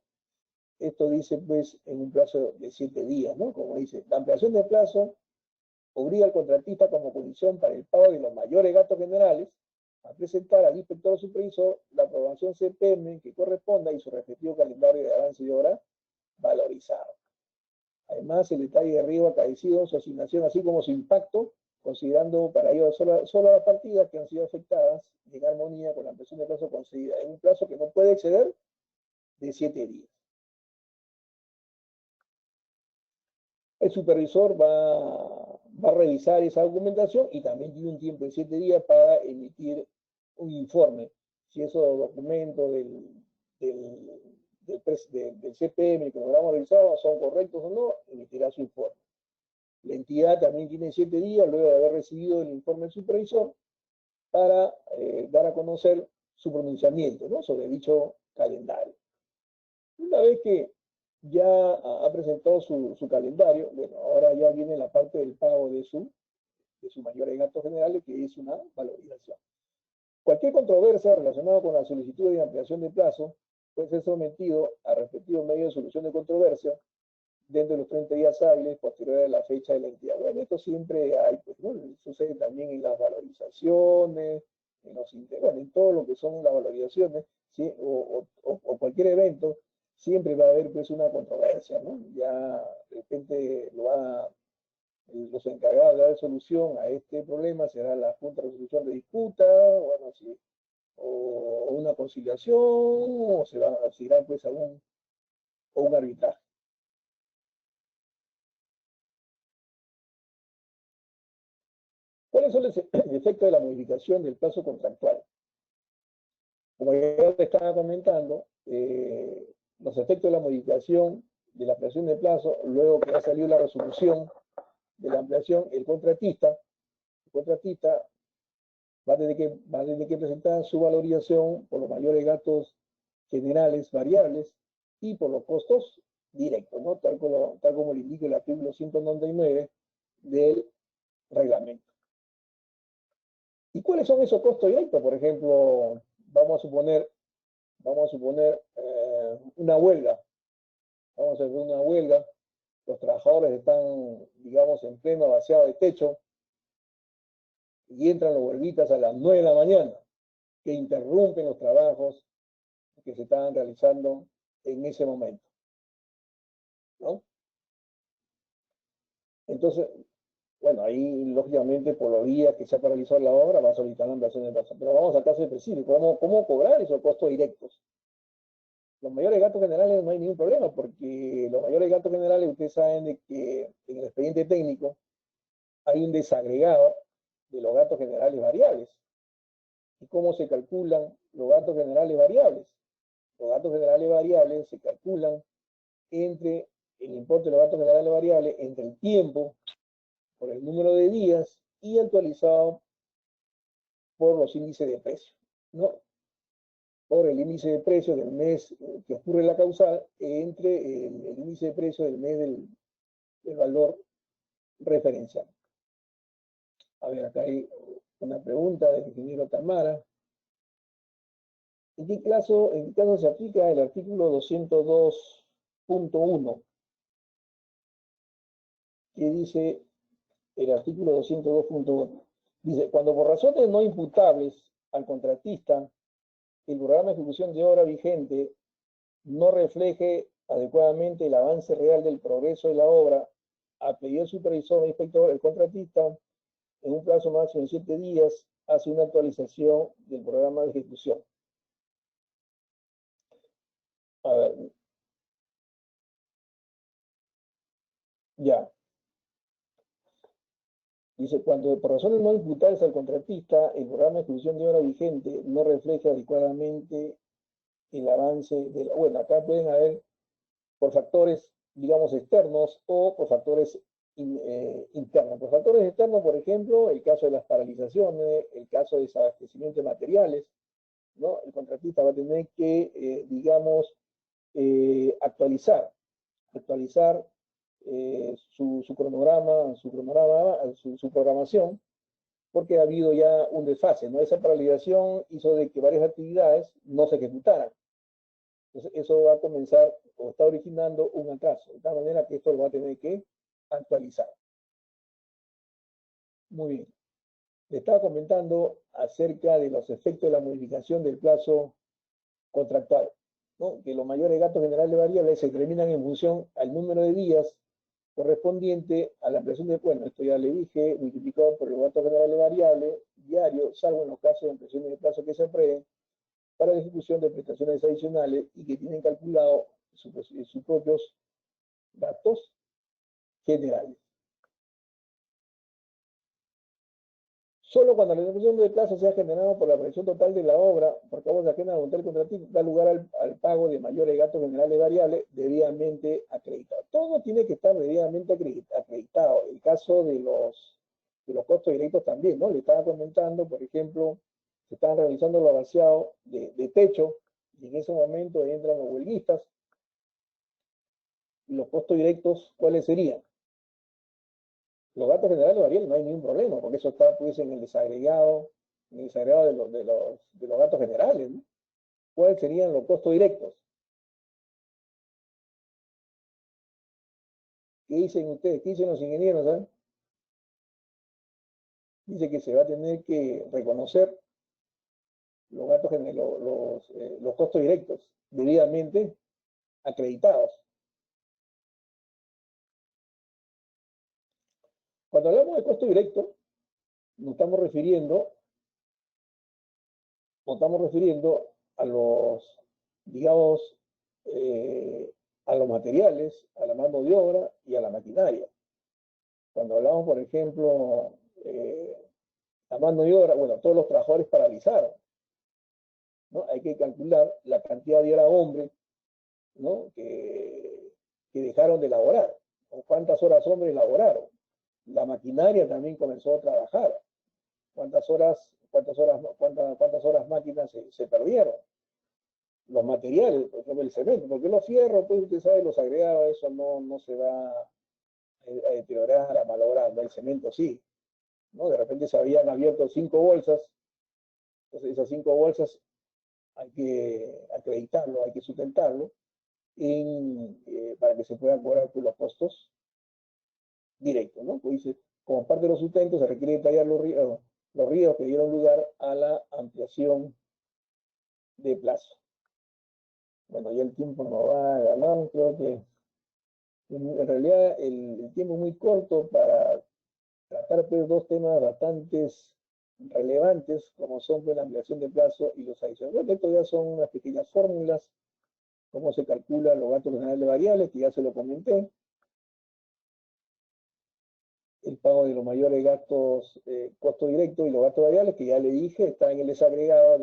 [SPEAKER 1] Esto dice, pues, en un plazo de 7 días, ¿no? Como dice, la ampliación de plazo obliga al contratista como condición para el pago de los mayores gastos generales a presentar al inspector o supervisor la programación CPM que corresponda y su respectivo calendario de avance de obra valorizado. Además, el detalle de arriba acaecido, su asignación, así como su impacto, considerando para ello solo las partidas que han sido afectadas en armonía con la ampliación de plazo concedida, en un plazo que no puede exceder de 7 días. El supervisor va a revisar esa documentación y también tiene un tiempo de 7 días para emitir un informe. Si esos documentos del CPM, el cronograma revisado, son correctos o no, emitirá su informe. La entidad también tiene 7 días, luego de haber recibido el informe del supervisor, para dar a conocer su pronunciamiento, ¿no? Sobre dicho calendario. Una vez que ya ha presentado su calendario, bueno, ahora ya viene la parte del pago de sus mayores gastos generales, que es una valorización. Cualquier controversia relacionada con la solicitud de ampliación de plazo puede ser sometido a respectivos medios de solución de controversia dentro de los 30 días hábiles posteriores a la fecha de la entidad. Bueno, esto siempre hay, pues, ¿no? Sucede también en las valorizaciones, en todo lo que son las valorizaciones, ¿sí? o cualquier evento, siempre va a haber, pues, una controversia, ¿no? Ya de repente los encargados de dar solución a este problema será la Junta de Resolución de Disputa, bueno, sí, o una conciliación, o se irá, pues, a un arbitraje. ¿Cuáles son los efectos de la modificación del plazo contractual? Como ya te estaba comentando, los efectos de la modificación de la ampliación de plazo, luego que ha salido la resolución de la ampliación, el contratista va a tener que presentar su valorización por los mayores gastos generales variables y por los costos directos, ¿no? Tal como le indica el artículo 199 del reglamento. ¿Y cuáles son esos costos directos? Por ejemplo, vamos a suponer una huelga. Vamos a hacer una huelga. Los trabajadores están, digamos, en pleno vaciado de techo y entran los huelguistas a las 9 de la mañana, que interrumpen los trabajos que se estaban realizando en ese momento, ¿no? Entonces, bueno, ahí, lógicamente, por los días que se ha paralizado la obra, va a solicitar la ampliación de plazo. Pero vamos al caso específico. ¿Cómo cobrar esos costos directos? Los mayores gastos generales no hay ningún problema, porque los mayores gastos generales, ustedes saben de que en el expediente técnico hay un desagregado de los gastos generales variables. ¿Y cómo se calculan los gastos generales variables? Los gastos generales variables se calculan entre el importe de los gastos generales variables, entre el tiempo, por el número de días y actualizado por los índices de precio, ¿no? Por el índice de precio del mes que ocurre la causal entre el índice de precio del mes del valor referencial. A ver, acá hay una pregunta del ingeniero Tamara. ¿En qué caso se aplica el artículo 202.1? ¿Qué dice el artículo 202.1? Dice, cuando por razones no imputables al contratista el programa de ejecución de obra vigente no refleje adecuadamente el avance real del progreso de la obra, a pedido del supervisor o inspector, el contratista, en un plazo máximo de 7 días, hace una actualización del programa de ejecución. A ver. Ya. Dice, cuando por razones no imputables al contratista, el programa de ejecución de obra vigente no refleja adecuadamente el avance de la... Bueno, acá pueden haber por factores, digamos, externos o por factores internos. Por factores externos, por ejemplo, el caso de las paralizaciones, el caso de desabastecimiento de materiales, ¿no? El contratista va a tener que, digamos, actualizar su programación, porque ha habido ya un desfase, ¿no? Esa paralización hizo de que varias actividades no se ejecutaran. Entonces, eso va a comenzar o está originando un atraso, de tal manera que esto lo va a tener que actualizar. Muy bien. Le estaba comentando acerca de los efectos de la modificación del plazo contractual, ¿no? Que los mayores gastos generales variables se determinan en función al número de días correspondiente a la ampliación de, bueno, esto ya le dije, multiplicado por los gastos generales variables diarios, salvo en los casos de ampliación de plazo que se aprueben para la ejecución de prestaciones adicionales y que tienen calculado sus propios gastos generales. Solo cuando la ejecución de plazo sea generada por la presión total de la obra, por causa ajena a la voluntad del contratista, da lugar al pago de mayores gastos generales variables debidamente acreditados. Todo tiene que estar debidamente acreditado. El caso de los costos directos también, ¿no? Le estaba comentando, por ejemplo, se estaban realizando los vaciados de techo, y en ese momento entran los huelguistas. Y los costos directos, ¿cuáles serían? Los gastos generales variables no hay ningún problema, porque eso está pues en el desagregado de los gastos generales, ¿no? ¿Cuáles serían los costos directos? ¿Qué dicen ustedes? ¿Qué dicen los ingenieros? ¿Eh? Dice que se va a tener que reconocer los gastos los costos directos debidamente acreditados. Cuando hablamos de costo directo, nos estamos refiriendo a los, digamos, a los materiales, a la mano de obra y a la maquinaria. Cuando hablamos, por ejemplo, la mano de obra, bueno, todos los trabajadores paralizaron, ¿no? Hay que calcular la cantidad de horas hombres, ¿no? que dejaron de laborar, o cuántas horas hombres laboraron. La maquinaria también comenzó a trabajar. ¿Cuántas horas máquinas se perdieron? Los materiales, por ejemplo, el cemento, porque los fierros, pues usted sabe, los agregados, eso no se va a deteriorar, a malograr, ¿no? El cemento sí, ¿no? De repente se habían abierto 5 bolsas, entonces esas 5 bolsas hay que acreditarlo, hay que sustentarlo, para que se puedan cobrar los costos directos, ¿no? Pues dice, como parte de los sustentos se requiere detallar los ríos que dieron lugar a la ampliación de plazo. Bueno, ya el tiempo nos va a ganar, creo que en realidad el tiempo es muy corto para tratar pues, dos temas bastante relevantes, como son pues, la ampliación de plazo y los adicionales. Bueno, esto ya son unas pequeñas fórmulas, cómo se calculan los gastos generales variables, que ya se lo comenté. El pago de los mayores gastos, costos directos y los gastos variables, que ya le dije, está en el desagregado en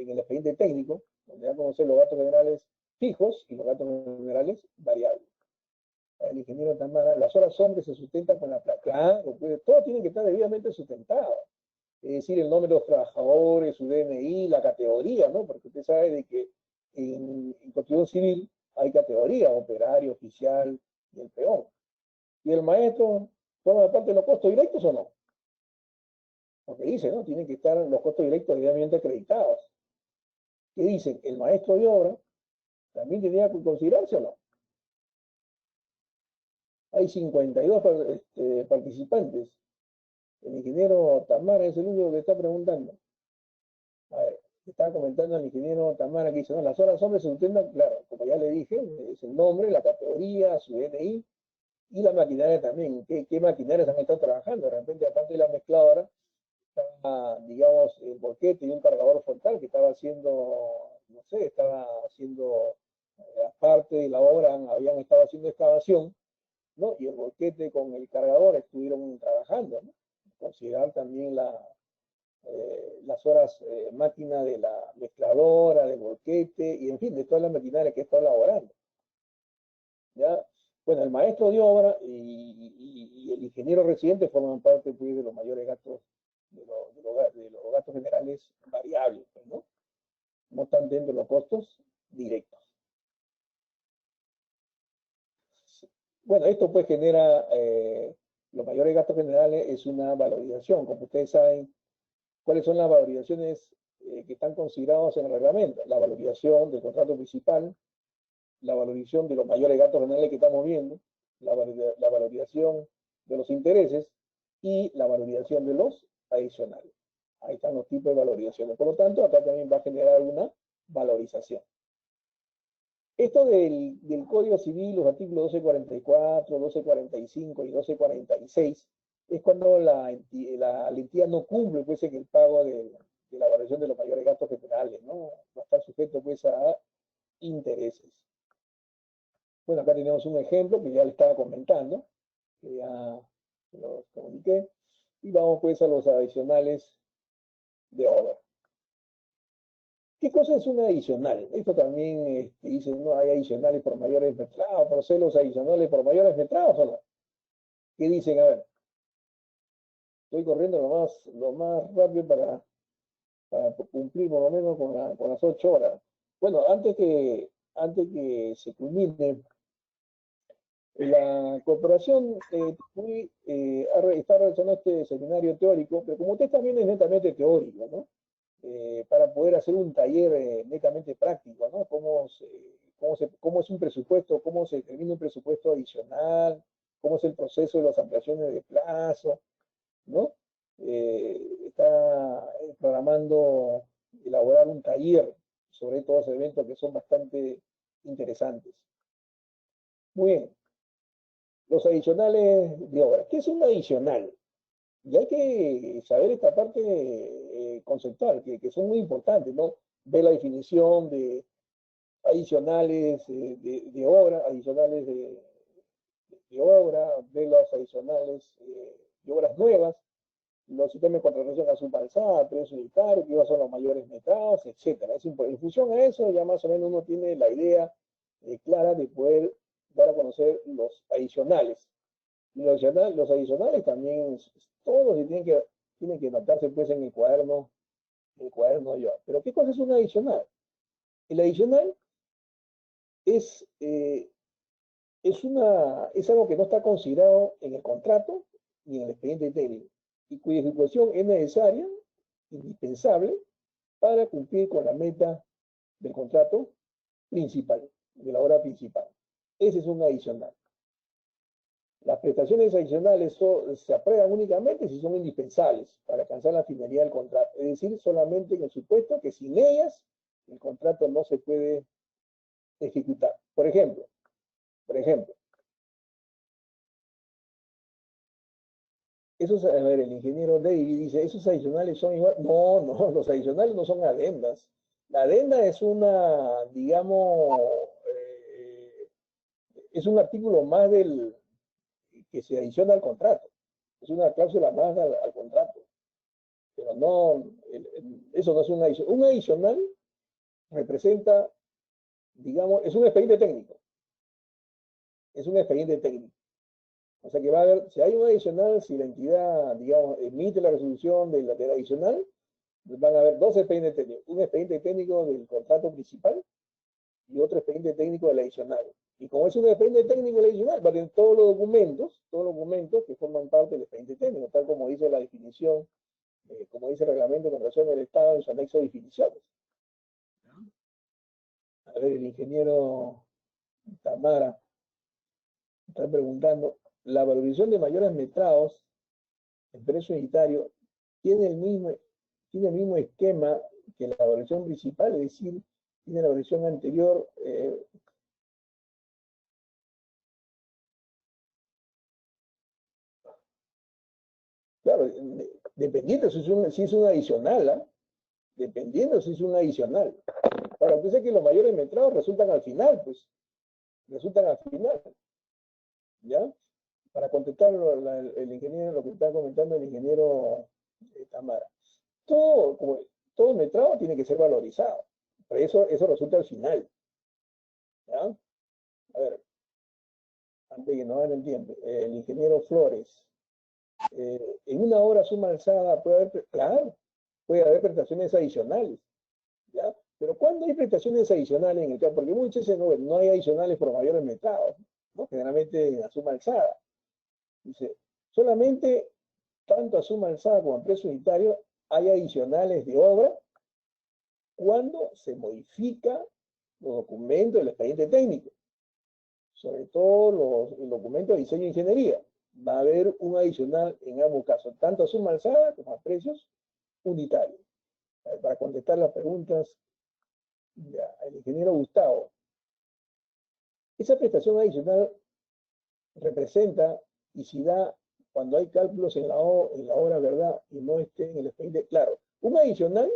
[SPEAKER 1] el expediente técnico, donde ya conocen los gastos generales fijos y los gastos generales variables. El ingeniero Tamara, las horas hombres se sustentan con la plata. Claro, pues, todo tiene que estar debidamente sustentado. Es decir, el nombre de los trabajadores, su DNI, la categoría, ¿no? Porque usted sabe de que en construcción civil hay categoría, operario, oficial y el peón. ¿Y el maestro forma parte de los costos directos o no? Porque dice, ¿no? Tienen que estar los costos directos debidamente acreditados. ¿Qué dicen? ¿El maestro de obra también tenía que considerarse o no? Hay 52 participantes El ingeniero Tamara es el único que está preguntando. A ver, estaba comentando al ingeniero Tamara que dice, no, las horas hombres se sustentan, claro, como ya le dije, es el nombre, la categoría, su DNI y la maquinaria también. ¿Qué maquinarias han estado trabajando? De repente, aparte de la mezcladora, estaba, digamos, el boquete y un cargador frontal que estaba haciendo, no sé, estaba haciendo, aparte de la obra, habían estado haciendo excavación, ¿no? Y el boquete con el cargador estuvieron trabajando, ¿no? Considerar también las horas máquina de la mezcladora, del boquete, y en fin, de toda la maquinaria que está elaborando. ¿Ya? Bueno, el maestro de obra y el ingeniero residente forman parte, pues, de los mayores gastos, de los gastos generales variables, pues, ¿no? No están dentro de los costos directos. Bueno, esto pues genera, los mayores gastos generales es una valorización. Como ustedes saben, ¿cuáles son las valorizaciones que están consideradas en el reglamento? La valorización del contrato principal, la valorización de los mayores gastos generales que estamos viendo, la valorización de los intereses y la valorización de los adicionales. Ahí están los tipos de valorizaciones. Por lo tanto, acá también va a generar una valorización. Esto del Código Civil, los artículos 1244, 1245 y 1246, es cuando la entidad no cumple, pues, en el pago de la variación de los mayores gastos generales, ¿no? Va a estar sujeto, pues, a intereses. Bueno, acá tenemos un ejemplo que ya le estaba comentando, que ya los comuniqué, y vamos, pues, a los adicionales de obra. ¿Qué cosa es un adicional? Esto también dice, no hay adicionales por mayores metrados, por celos adicionales por mayores metrados, ¿o no? ¿Qué dicen? A ver, estoy corriendo lo más rápido para cumplir por lo menos con las 8 horas. Bueno, antes que se culmine, la corporación está realizando este seminario teórico, pero como usted también es netamente teórico, ¿no? Para poder hacer un taller netamente práctico, ¿no? Cómo es un presupuesto, cómo se determina un presupuesto adicional, cómo es el proceso de las ampliaciones de plazo, ¿no? Está programando elaborar un taller sobre todos esos eventos que son bastante interesantes. Muy bien. Los adicionales de obra. ¿Qué es un adicional? Y hay que saber esta parte conceptual, que son muy importantes, ¿no? Ver la definición de adicionales de obra, adicionales de obra, ver los adicionales de obras nuevas, los sistemas de contratación a subvalsada, precio unitario, que son los mayores metrados, etc. En función a eso, ya más o menos uno tiene la idea clara de poder dar a conocer los adicionales. Y los adicionales también, todos tienen que notarse, pues, en el cuaderno yo. Pero ¿qué cosa es un adicional? El adicional es, es algo que no está considerado en el contrato ni en el expediente técnico, y cuya ejecución es necesaria, indispensable, para cumplir con la meta del contrato principal, de la obra principal. Ese es un adicional. Las prestaciones adicionales se aprueban únicamente si son indispensables para alcanzar la finalidad del contrato, es decir, solamente en el supuesto que sin ellas el contrato no se puede ejecutar. Por ejemplo, a ver, el ingeniero David dice, ¿esos adicionales son igual? No, no, los adicionales no son adendas. La adenda es una, digamos, es un artículo más que se adiciona al contrato. Es una cláusula más al contrato. Pero no, eso no es un adicional. Un adicional representa, digamos, es un expediente técnico. Es un expediente técnico. O sea que va a haber, si hay un adicional, si la entidad, digamos, emite la resolución del adicional, van a haber dos expedientes técnicos. Un expediente técnico del contrato principal y otro expediente técnico del adicional. Y como es un expediente técnico del adicional, va a tener todos los documentos que forman parte del expediente técnico, tal como dice la definición, como dice el reglamento con relación del Estado en su anexo de definiciones. A ver, el ingeniero Tamara. Están preguntando, la valorización de mayores metrados el precio unitario tiene el mismo esquema que la evaluación principal, es decir, tiene la evaluación anterior. Claro, dependiendo si es un adicional, ¿eh? Dependiendo si es un adicional. Ahora, usted sabe que los mayores metrados resultan al final, pues. Resultan al final. ¿Ya? Para contestar el ingeniero, lo que está comentando el ingeniero Tamara. Todo metrado tiene que ser valorizado. Pero eso resulta al final. ¿Ya? A ver, antes de que nos hagan el tiempo. El ingeniero Flores. En una obra suma alzada puede haber prestaciones adicionales, ¿ya? Pero ¿cuándo hay prestaciones adicionales en el caso? Porque muchas veces no hay adicionales por mayores metrados, ¿no? Generalmente en la suma alzada. Dice, solamente tanto a suma alzada como a precio unitario hay adicionales de obra cuando se modifica los documentos del expediente técnico, sobre todo el documento de diseño e ingeniería. Va a haber un adicional en ambos casos, tanto a suma alzada como a precios unitarios. Para contestar las preguntas, ya, el ingeniero Gustavo. Esa prestación adicional representa y si da cuando hay cálculos en la obra, ¿verdad? Y no esté en el expediente. Claro, un adicional,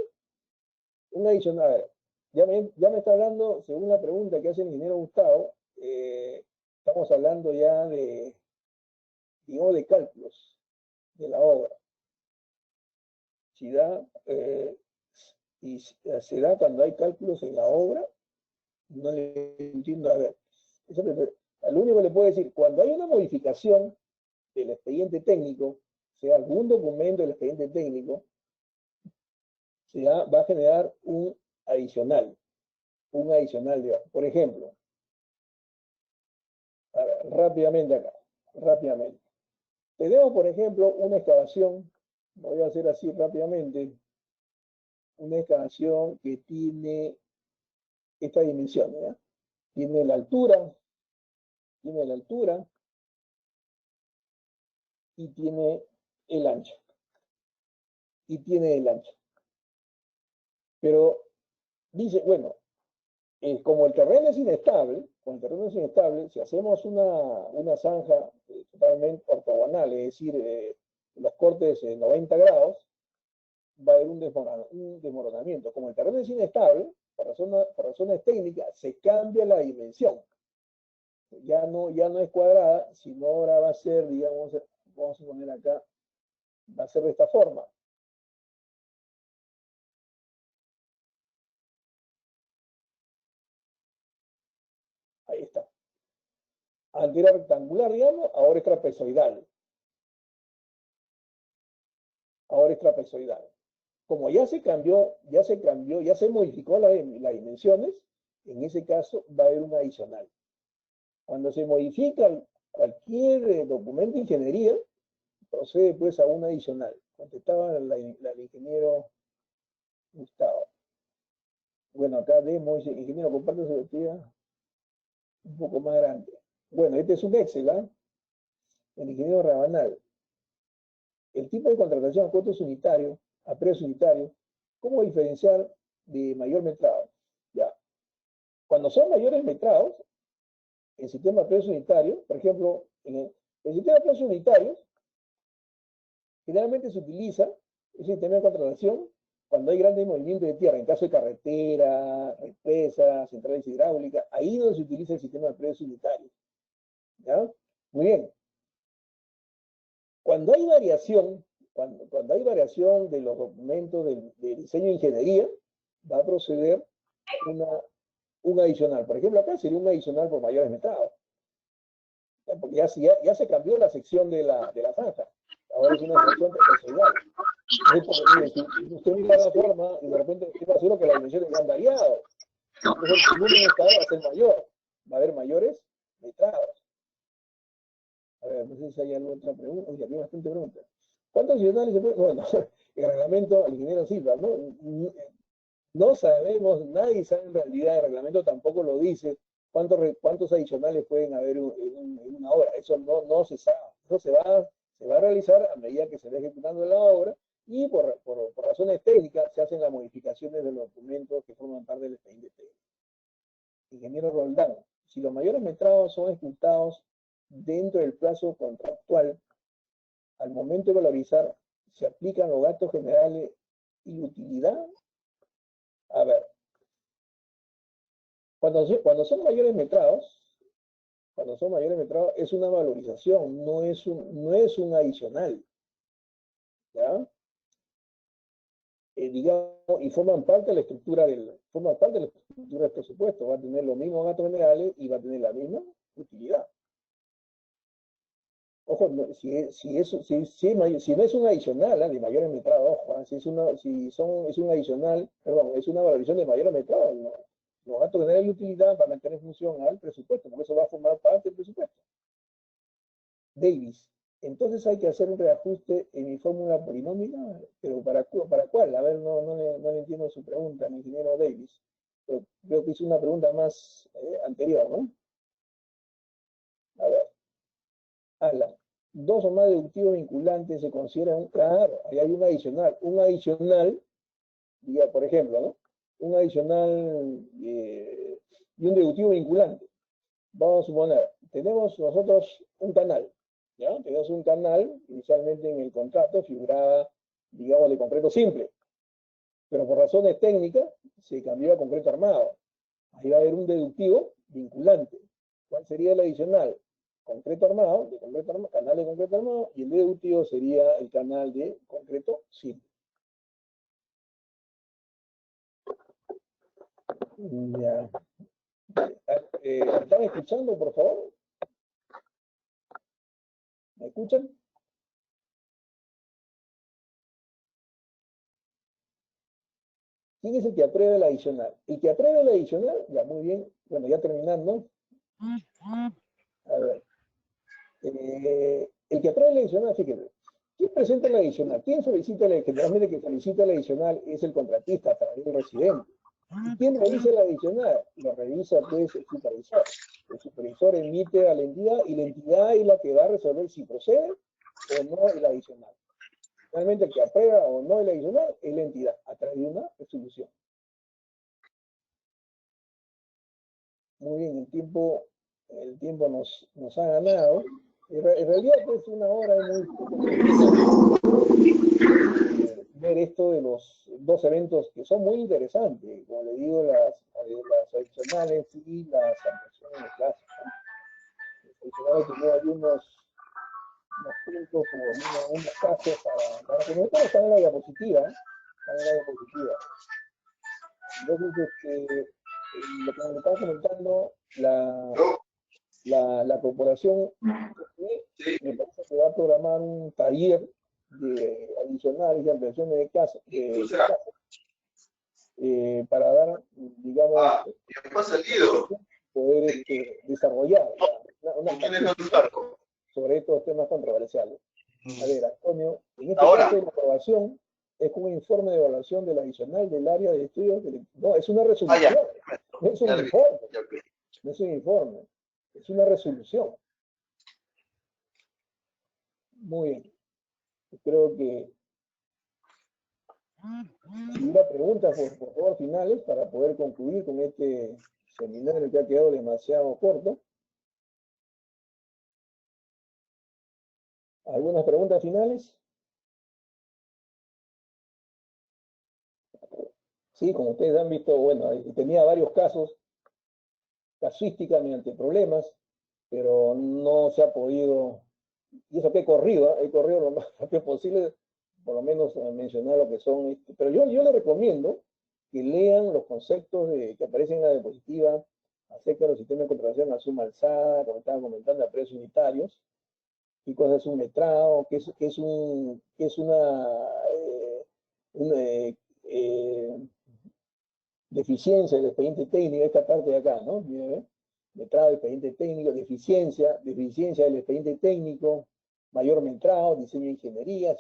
[SPEAKER 1] a ver, ya me está hablando, según la pregunta que hace el ingeniero Gustavo, estamos hablando ya digamos, de cálculos de la obra. Si da, y se da cuando hay cálculos en la obra, no le entiendo, a ver, al único que le puedo decir, cuando hay una modificación del expediente técnico, sea algún documento del expediente técnico, va a generar un adicional de, por ejemplo, a ver, rápidamente. Tenemos, por ejemplo, una excavación, voy a hacer así rápidamente, una excavación que tiene esta dimensión, ¿ya? Tiene la altura y tiene el ancho. Pero dice, bueno, como el terreno es inestable, si hacemos una zanja totalmente ortogonal, es decir, los cortes en 90 grados, va a haber un desmoronamiento. Como el terreno es inestable, por razones técnicas, se cambia la dimensión. Ya no es cuadrada, sino ahora va a ser, digamos, vamos a poner acá, va a ser de esta forma. Ahí está. Antes era rectangular, digamos, ahora es trapezoidal. Como ya se modificó las dimensiones, en ese caso va a haber un adicional. Cuando se modifica cualquier documento de ingeniería, procede pues a un adicional. Contestaba el ingeniero Gustavo. Bueno, acá vemos, dice, ingeniero, comparte su actividad un poco más grande. Bueno, este es un Excel, ¿ah? El ingeniero Rabanal. El tipo de contratación a costos unitarios, a precio unitario, ¿cómo diferenciar de mayor metrado? Ya. Cuando son mayores metrados, el sistema de precios unitarios, por ejemplo, en el sistema de precios unitarios, generalmente se utiliza el sistema de contratación cuando hay grandes movimientos de tierra, en caso de carretera, represas, centrales hidráulicas, ahí donde se utiliza el sistema de precios unitarios. ¿Ya? Muy bien. Cuando hay variación, cuando hay variación de los documentos de diseño de ingeniería, va a proceder un adicional. Por ejemplo, acá sería un adicional por mayores metrados. Porque ya se cambió la sección de la zanja. Ahora es una sección profesional. Si usted mira la forma, y de repente estoy seguro que las dimensiones han variado. Entonces el volumen esta va a ser mayor. Va a haber mayores metrados. A ver, no sé si hay alguna otra pregunta. Oye, hay bastante preguntas. ¿Cuántos adicionales se pueden? Bueno, el reglamento, el ingeniero Silva, no sabemos, nadie sabe en realidad, el reglamento tampoco lo dice, cuántos adicionales pueden haber en una hora. Eso no se sabe. Eso se va Se va a realizar a medida que se va ejecutando la obra y por razones técnicas se hacen las modificaciones de los documentos que forman parte del expediente técnico. Ingeniero Roldán, si los mayores metrados son ejecutados dentro del plazo contractual, al momento de valorizar, ¿se aplican los gastos generales y utilidad? A ver, cuando son mayores metrados, es una valorización, no es un adicional, ¿ya? Digamos, y forman parte de la estructura del presupuesto, va a tener los mismos gastos generales y va a tener la misma utilidad. Ojo, no, si no es un adicional de mayores metrados, ojo, es una valoración de mayores metrados, ¿no? Los gastos generales y utilidad van a tener función al presupuesto, porque eso va a formar parte del presupuesto. Davis, entonces hay que hacer un reajuste en mi fórmula polinómica, pero ¿para cuál? A ver, no le entiendo su pregunta, mi ingeniero Davis. Pero creo que hizo una pregunta más anterior, ¿no? A ver. Alan, dos o más deductivos vinculantes se consideran, claro, ahí hay un adicional, diga, por ejemplo, ¿no? Un adicional y un deductivo vinculante. Vamos a suponer, tenemos nosotros un canal, ¿ya? Tenemos un canal, inicialmente en el contrato figuraba, digamos, de concreto simple, pero por razones técnicas se cambió a concreto armado. Ahí va a haber un deductivo vinculante. ¿Cuál sería el adicional? Concreto armado, canal de concreto armado, y el deductivo sería el canal de concreto simple. Ya. ¿Me están escuchando, por favor? ¿Me escuchan? ¿Quién es el que aprueba el adicional? El que aprueba el adicional, ya muy bien, bueno, ya terminando. A ver. El que aprueba el adicional, fíjense. ¿Quién presenta el adicional? ¿Quién solicita generalmente que solicita el adicional es el contratista a través del residente? ¿Y quién revisa el adicional? Lo revisa pues el supervisor. El supervisor emite a la entidad y la entidad es la que va a resolver si procede o no el adicional. Finalmente el que aprueba o no el adicional es la entidad a través de una resolución. Muy bien, el tiempo nos ha ganado. En realidad, pues, una hora es muy ver esto de los dos eventos que son muy interesantes, como le digo, las adicionales y las ampliaciones de clases, ¿no? Adicionales tengo ahí unos puntos, como unos casos para que nosotros están en la diapositiva, Entonces, lo que me estaba comentando, la corporación me parece que va a programar un taller de adicionales y ampliaciones de clases para dar, digamos, poder desarrollar una sobre estos temas controversiales. A ver, Antonio, en este caso de la aprobación es un informe de evaluación del adicional del área de estudios. No, es una resolución. No es un informe. No es un informe. Es una resolución. Muy bien. Creo que si hubiera preguntas, por favor, finales, para poder concluir con este seminario que ha quedado demasiado corto. ¿Algunas preguntas finales? Sí, como ustedes han visto, bueno, tenía varios casos, casuística mediante problemas, pero no se ha podido, y eso que he corrido lo más rápido posible, por lo menos mencionar lo que son, pero yo le recomiendo que lean los conceptos que aparecen en la diapositiva acerca de los sistemas de contratación a suma alzada, como estaban comentando, a precios unitarios, qué cosa es un letrado, qué es una deficiencia del expediente técnico, esta parte de acá, ¿no? Metrado, expediente técnico, deficiencia del expediente técnico, mayor metrado, diseño de ingeniería,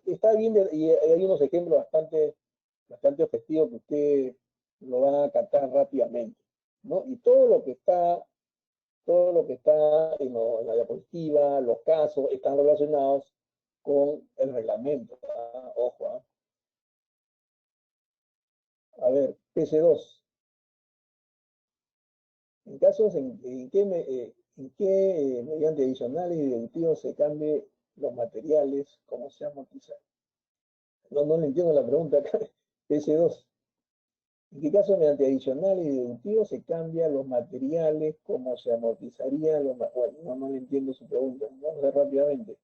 [SPEAKER 1] está bien, y hay unos ejemplos bastante objetivos que usted lo va a captar rápidamente, ¿no? Y todo lo que está todo lo que está en la diapositiva, los casos, están relacionados con el reglamento. Ojo. A ver, PC2. En casos en que mediante adicionales y deductivos se cambie los materiales, ¿cómo se amortiza? No le entiendo la pregunta acá. PC2. ¿En qué caso mediante adicionales y deductivos se cambian los materiales, cómo se amortizarían los materiales? Bueno, no le entiendo su pregunta. Vamos a ver rápidamente.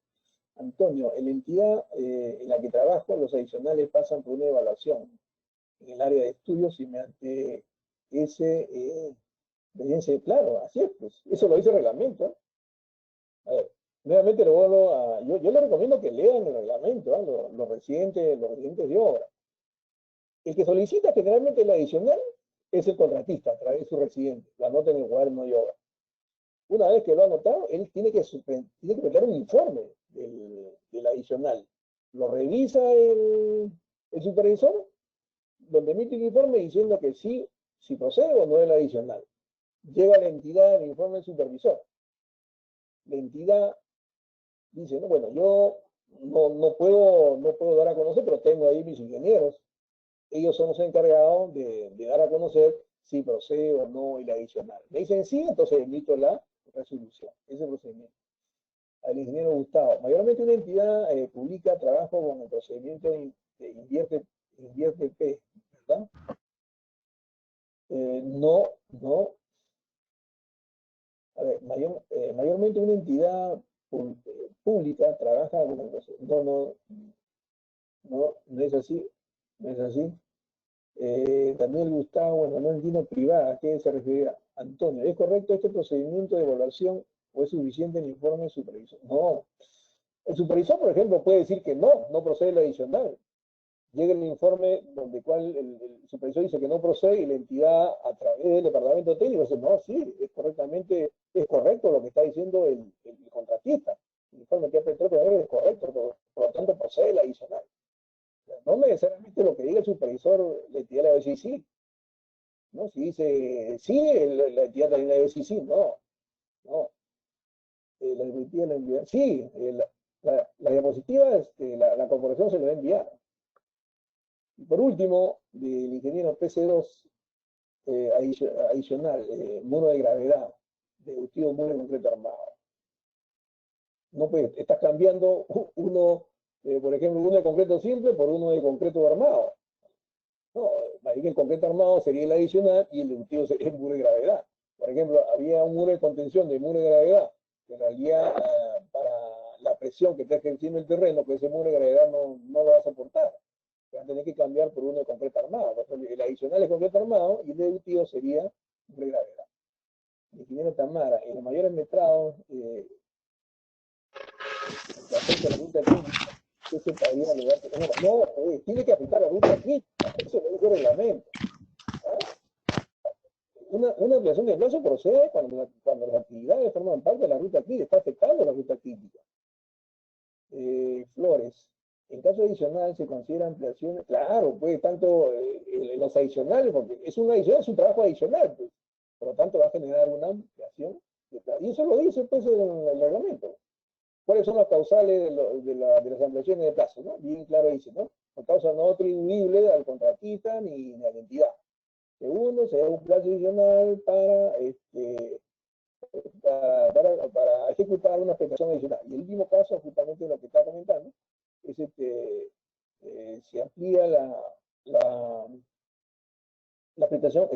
[SPEAKER 1] Antonio, en la entidad en la que trabajo, los adicionales pasan por una evaluación en el área de estudios y mediante ese, claro, así es, pues, eso lo dice el reglamento. A ver, nuevamente lo vuelvo a, yo le recomiendo que lean el reglamento, los residentes de obra. El que solicita generalmente el adicional es el contratista a través de su residente, lo anota en el cuaderno de obra. Una vez que lo ha anotado, él tiene que preparar un informe del adicional. Lo revisa el supervisor, donde emite un informe diciendo que sí, si procede o no es el adicional. Llega a la entidad el informe del supervisor. La entidad dice, no, bueno, yo no puedo dar a conocer, pero tengo ahí mis ingenieros. Ellos son los encargados de dar a conocer si procede o no el adicional. Me dicen sí, entonces emito la resolución. Ese procedimiento. Al ingeniero Gustavo. Mayormente una entidad publica trabajo con el procedimiento de invierte P, ¿verdad? No. A ver, mayormente una entidad pública trabaja con el procedimiento. No es así. No es así. También Gustavo, bueno, no entiendo privada, ¿a qué se refiere Antonio? ¿Es correcto este procedimiento de evaluación o es suficiente el informe del supervisor? No. El supervisor, por ejemplo, puede decir que no procede el adicional. Llega el informe donde cual el supervisor dice que no procede y la entidad a través del departamento técnico dice, no, sí, es correcto lo que está diciendo el contratista. El informe que ha presentado es correcto, por lo tanto procede el adicional. No necesariamente lo que diga el supervisor, la entidad le va a decir sí. ¿No? Si dice sí, la entidad también le va a decir sí. No. La diapositiva la envía. Sí, la diapositiva, la corporación se le va a enviar. Y por último, del ingeniero PC2, adicional, muro de gravedad, deductivo muro de concreto armado. No, pues, estás cambiando uno, por ejemplo, uno de concreto simple por uno de concreto armado. No, ahí el concreto armado sería el adicional y el deductivo sería el muro de gravedad. Por ejemplo, había un muro de contención de muro de gravedad, que en realidad para la presión que está ejerciendo el terreno, pues ese muro de gravedad no lo va a soportar. Va a tener que cambiar por uno de concreto armado. Por ejemplo, el adicional es concreto armado y el deductivo sería muro de gravedad. El ingeniero Tamara, en los mayores metrados, que afecta la ruta crítica, ¿qué se podría alegar? No, tiene que afectar la ruta crítica, eso lo dice el reglamento. Una ampliación de plazo procede cuando las actividades forman parte de la ruta crítica, está afectando la ruta crítica. Flores, en caso adicional se considera ampliaciones, claro, pues tanto los adicionales, porque es un adicional, es un trabajo adicional, pues, por lo tanto va a generar una ampliación, y eso lo dice pues el reglamento. ¿Cuáles son las causales de las ampliaciones de plazo? ¿No? Bien claro dice, ¿no? Por causa no atribuible al contratista ni a la entidad. Segundo, se da un plazo adicional para ejecutar una prestación adicional. Y el último caso, justamente lo que está comentando, es se amplía la prestación,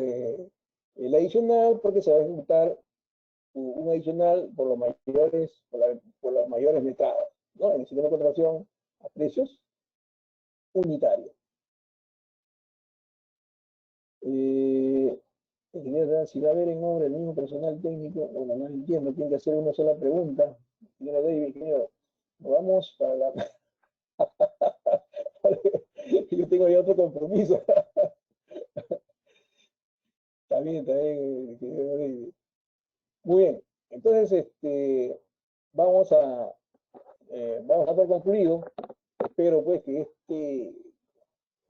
[SPEAKER 1] el adicional, porque se va a ejecutar un adicional por los mayores metrados, ¿no? En el sistema de contratación a precios unitarios. Si va a haber en obra el mismo personal técnico, bueno, no entiendo, tiene que hacer una sola pregunta. Ingeniero David, ingeniero, vamos para la... Yo tengo ya otro compromiso. Está bien, ingeniero David. Muy bien, entonces vamos a dar concluido. Espero pues que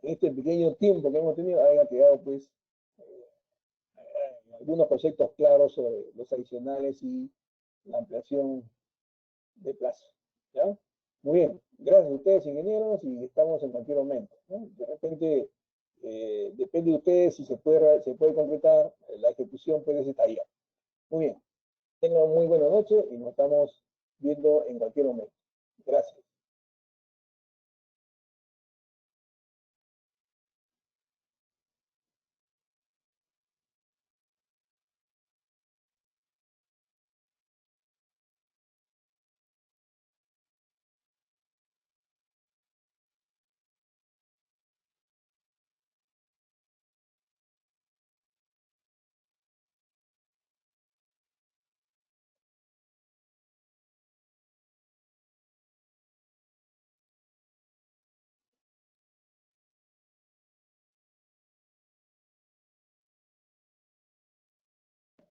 [SPEAKER 1] este pequeño tiempo que hemos tenido haya quedado pues algunos conceptos claros sobre los adicionales y la ampliación de plazo. ¿Ya? Muy bien, gracias a ustedes, ingenieros, y estamos en cualquier momento, ¿no? De repente, depende de ustedes si se puede concretar la ejecución pues, de esa tarea. Muy bien, tengan muy buena noche y nos estamos viendo en cualquier momento. Gracias.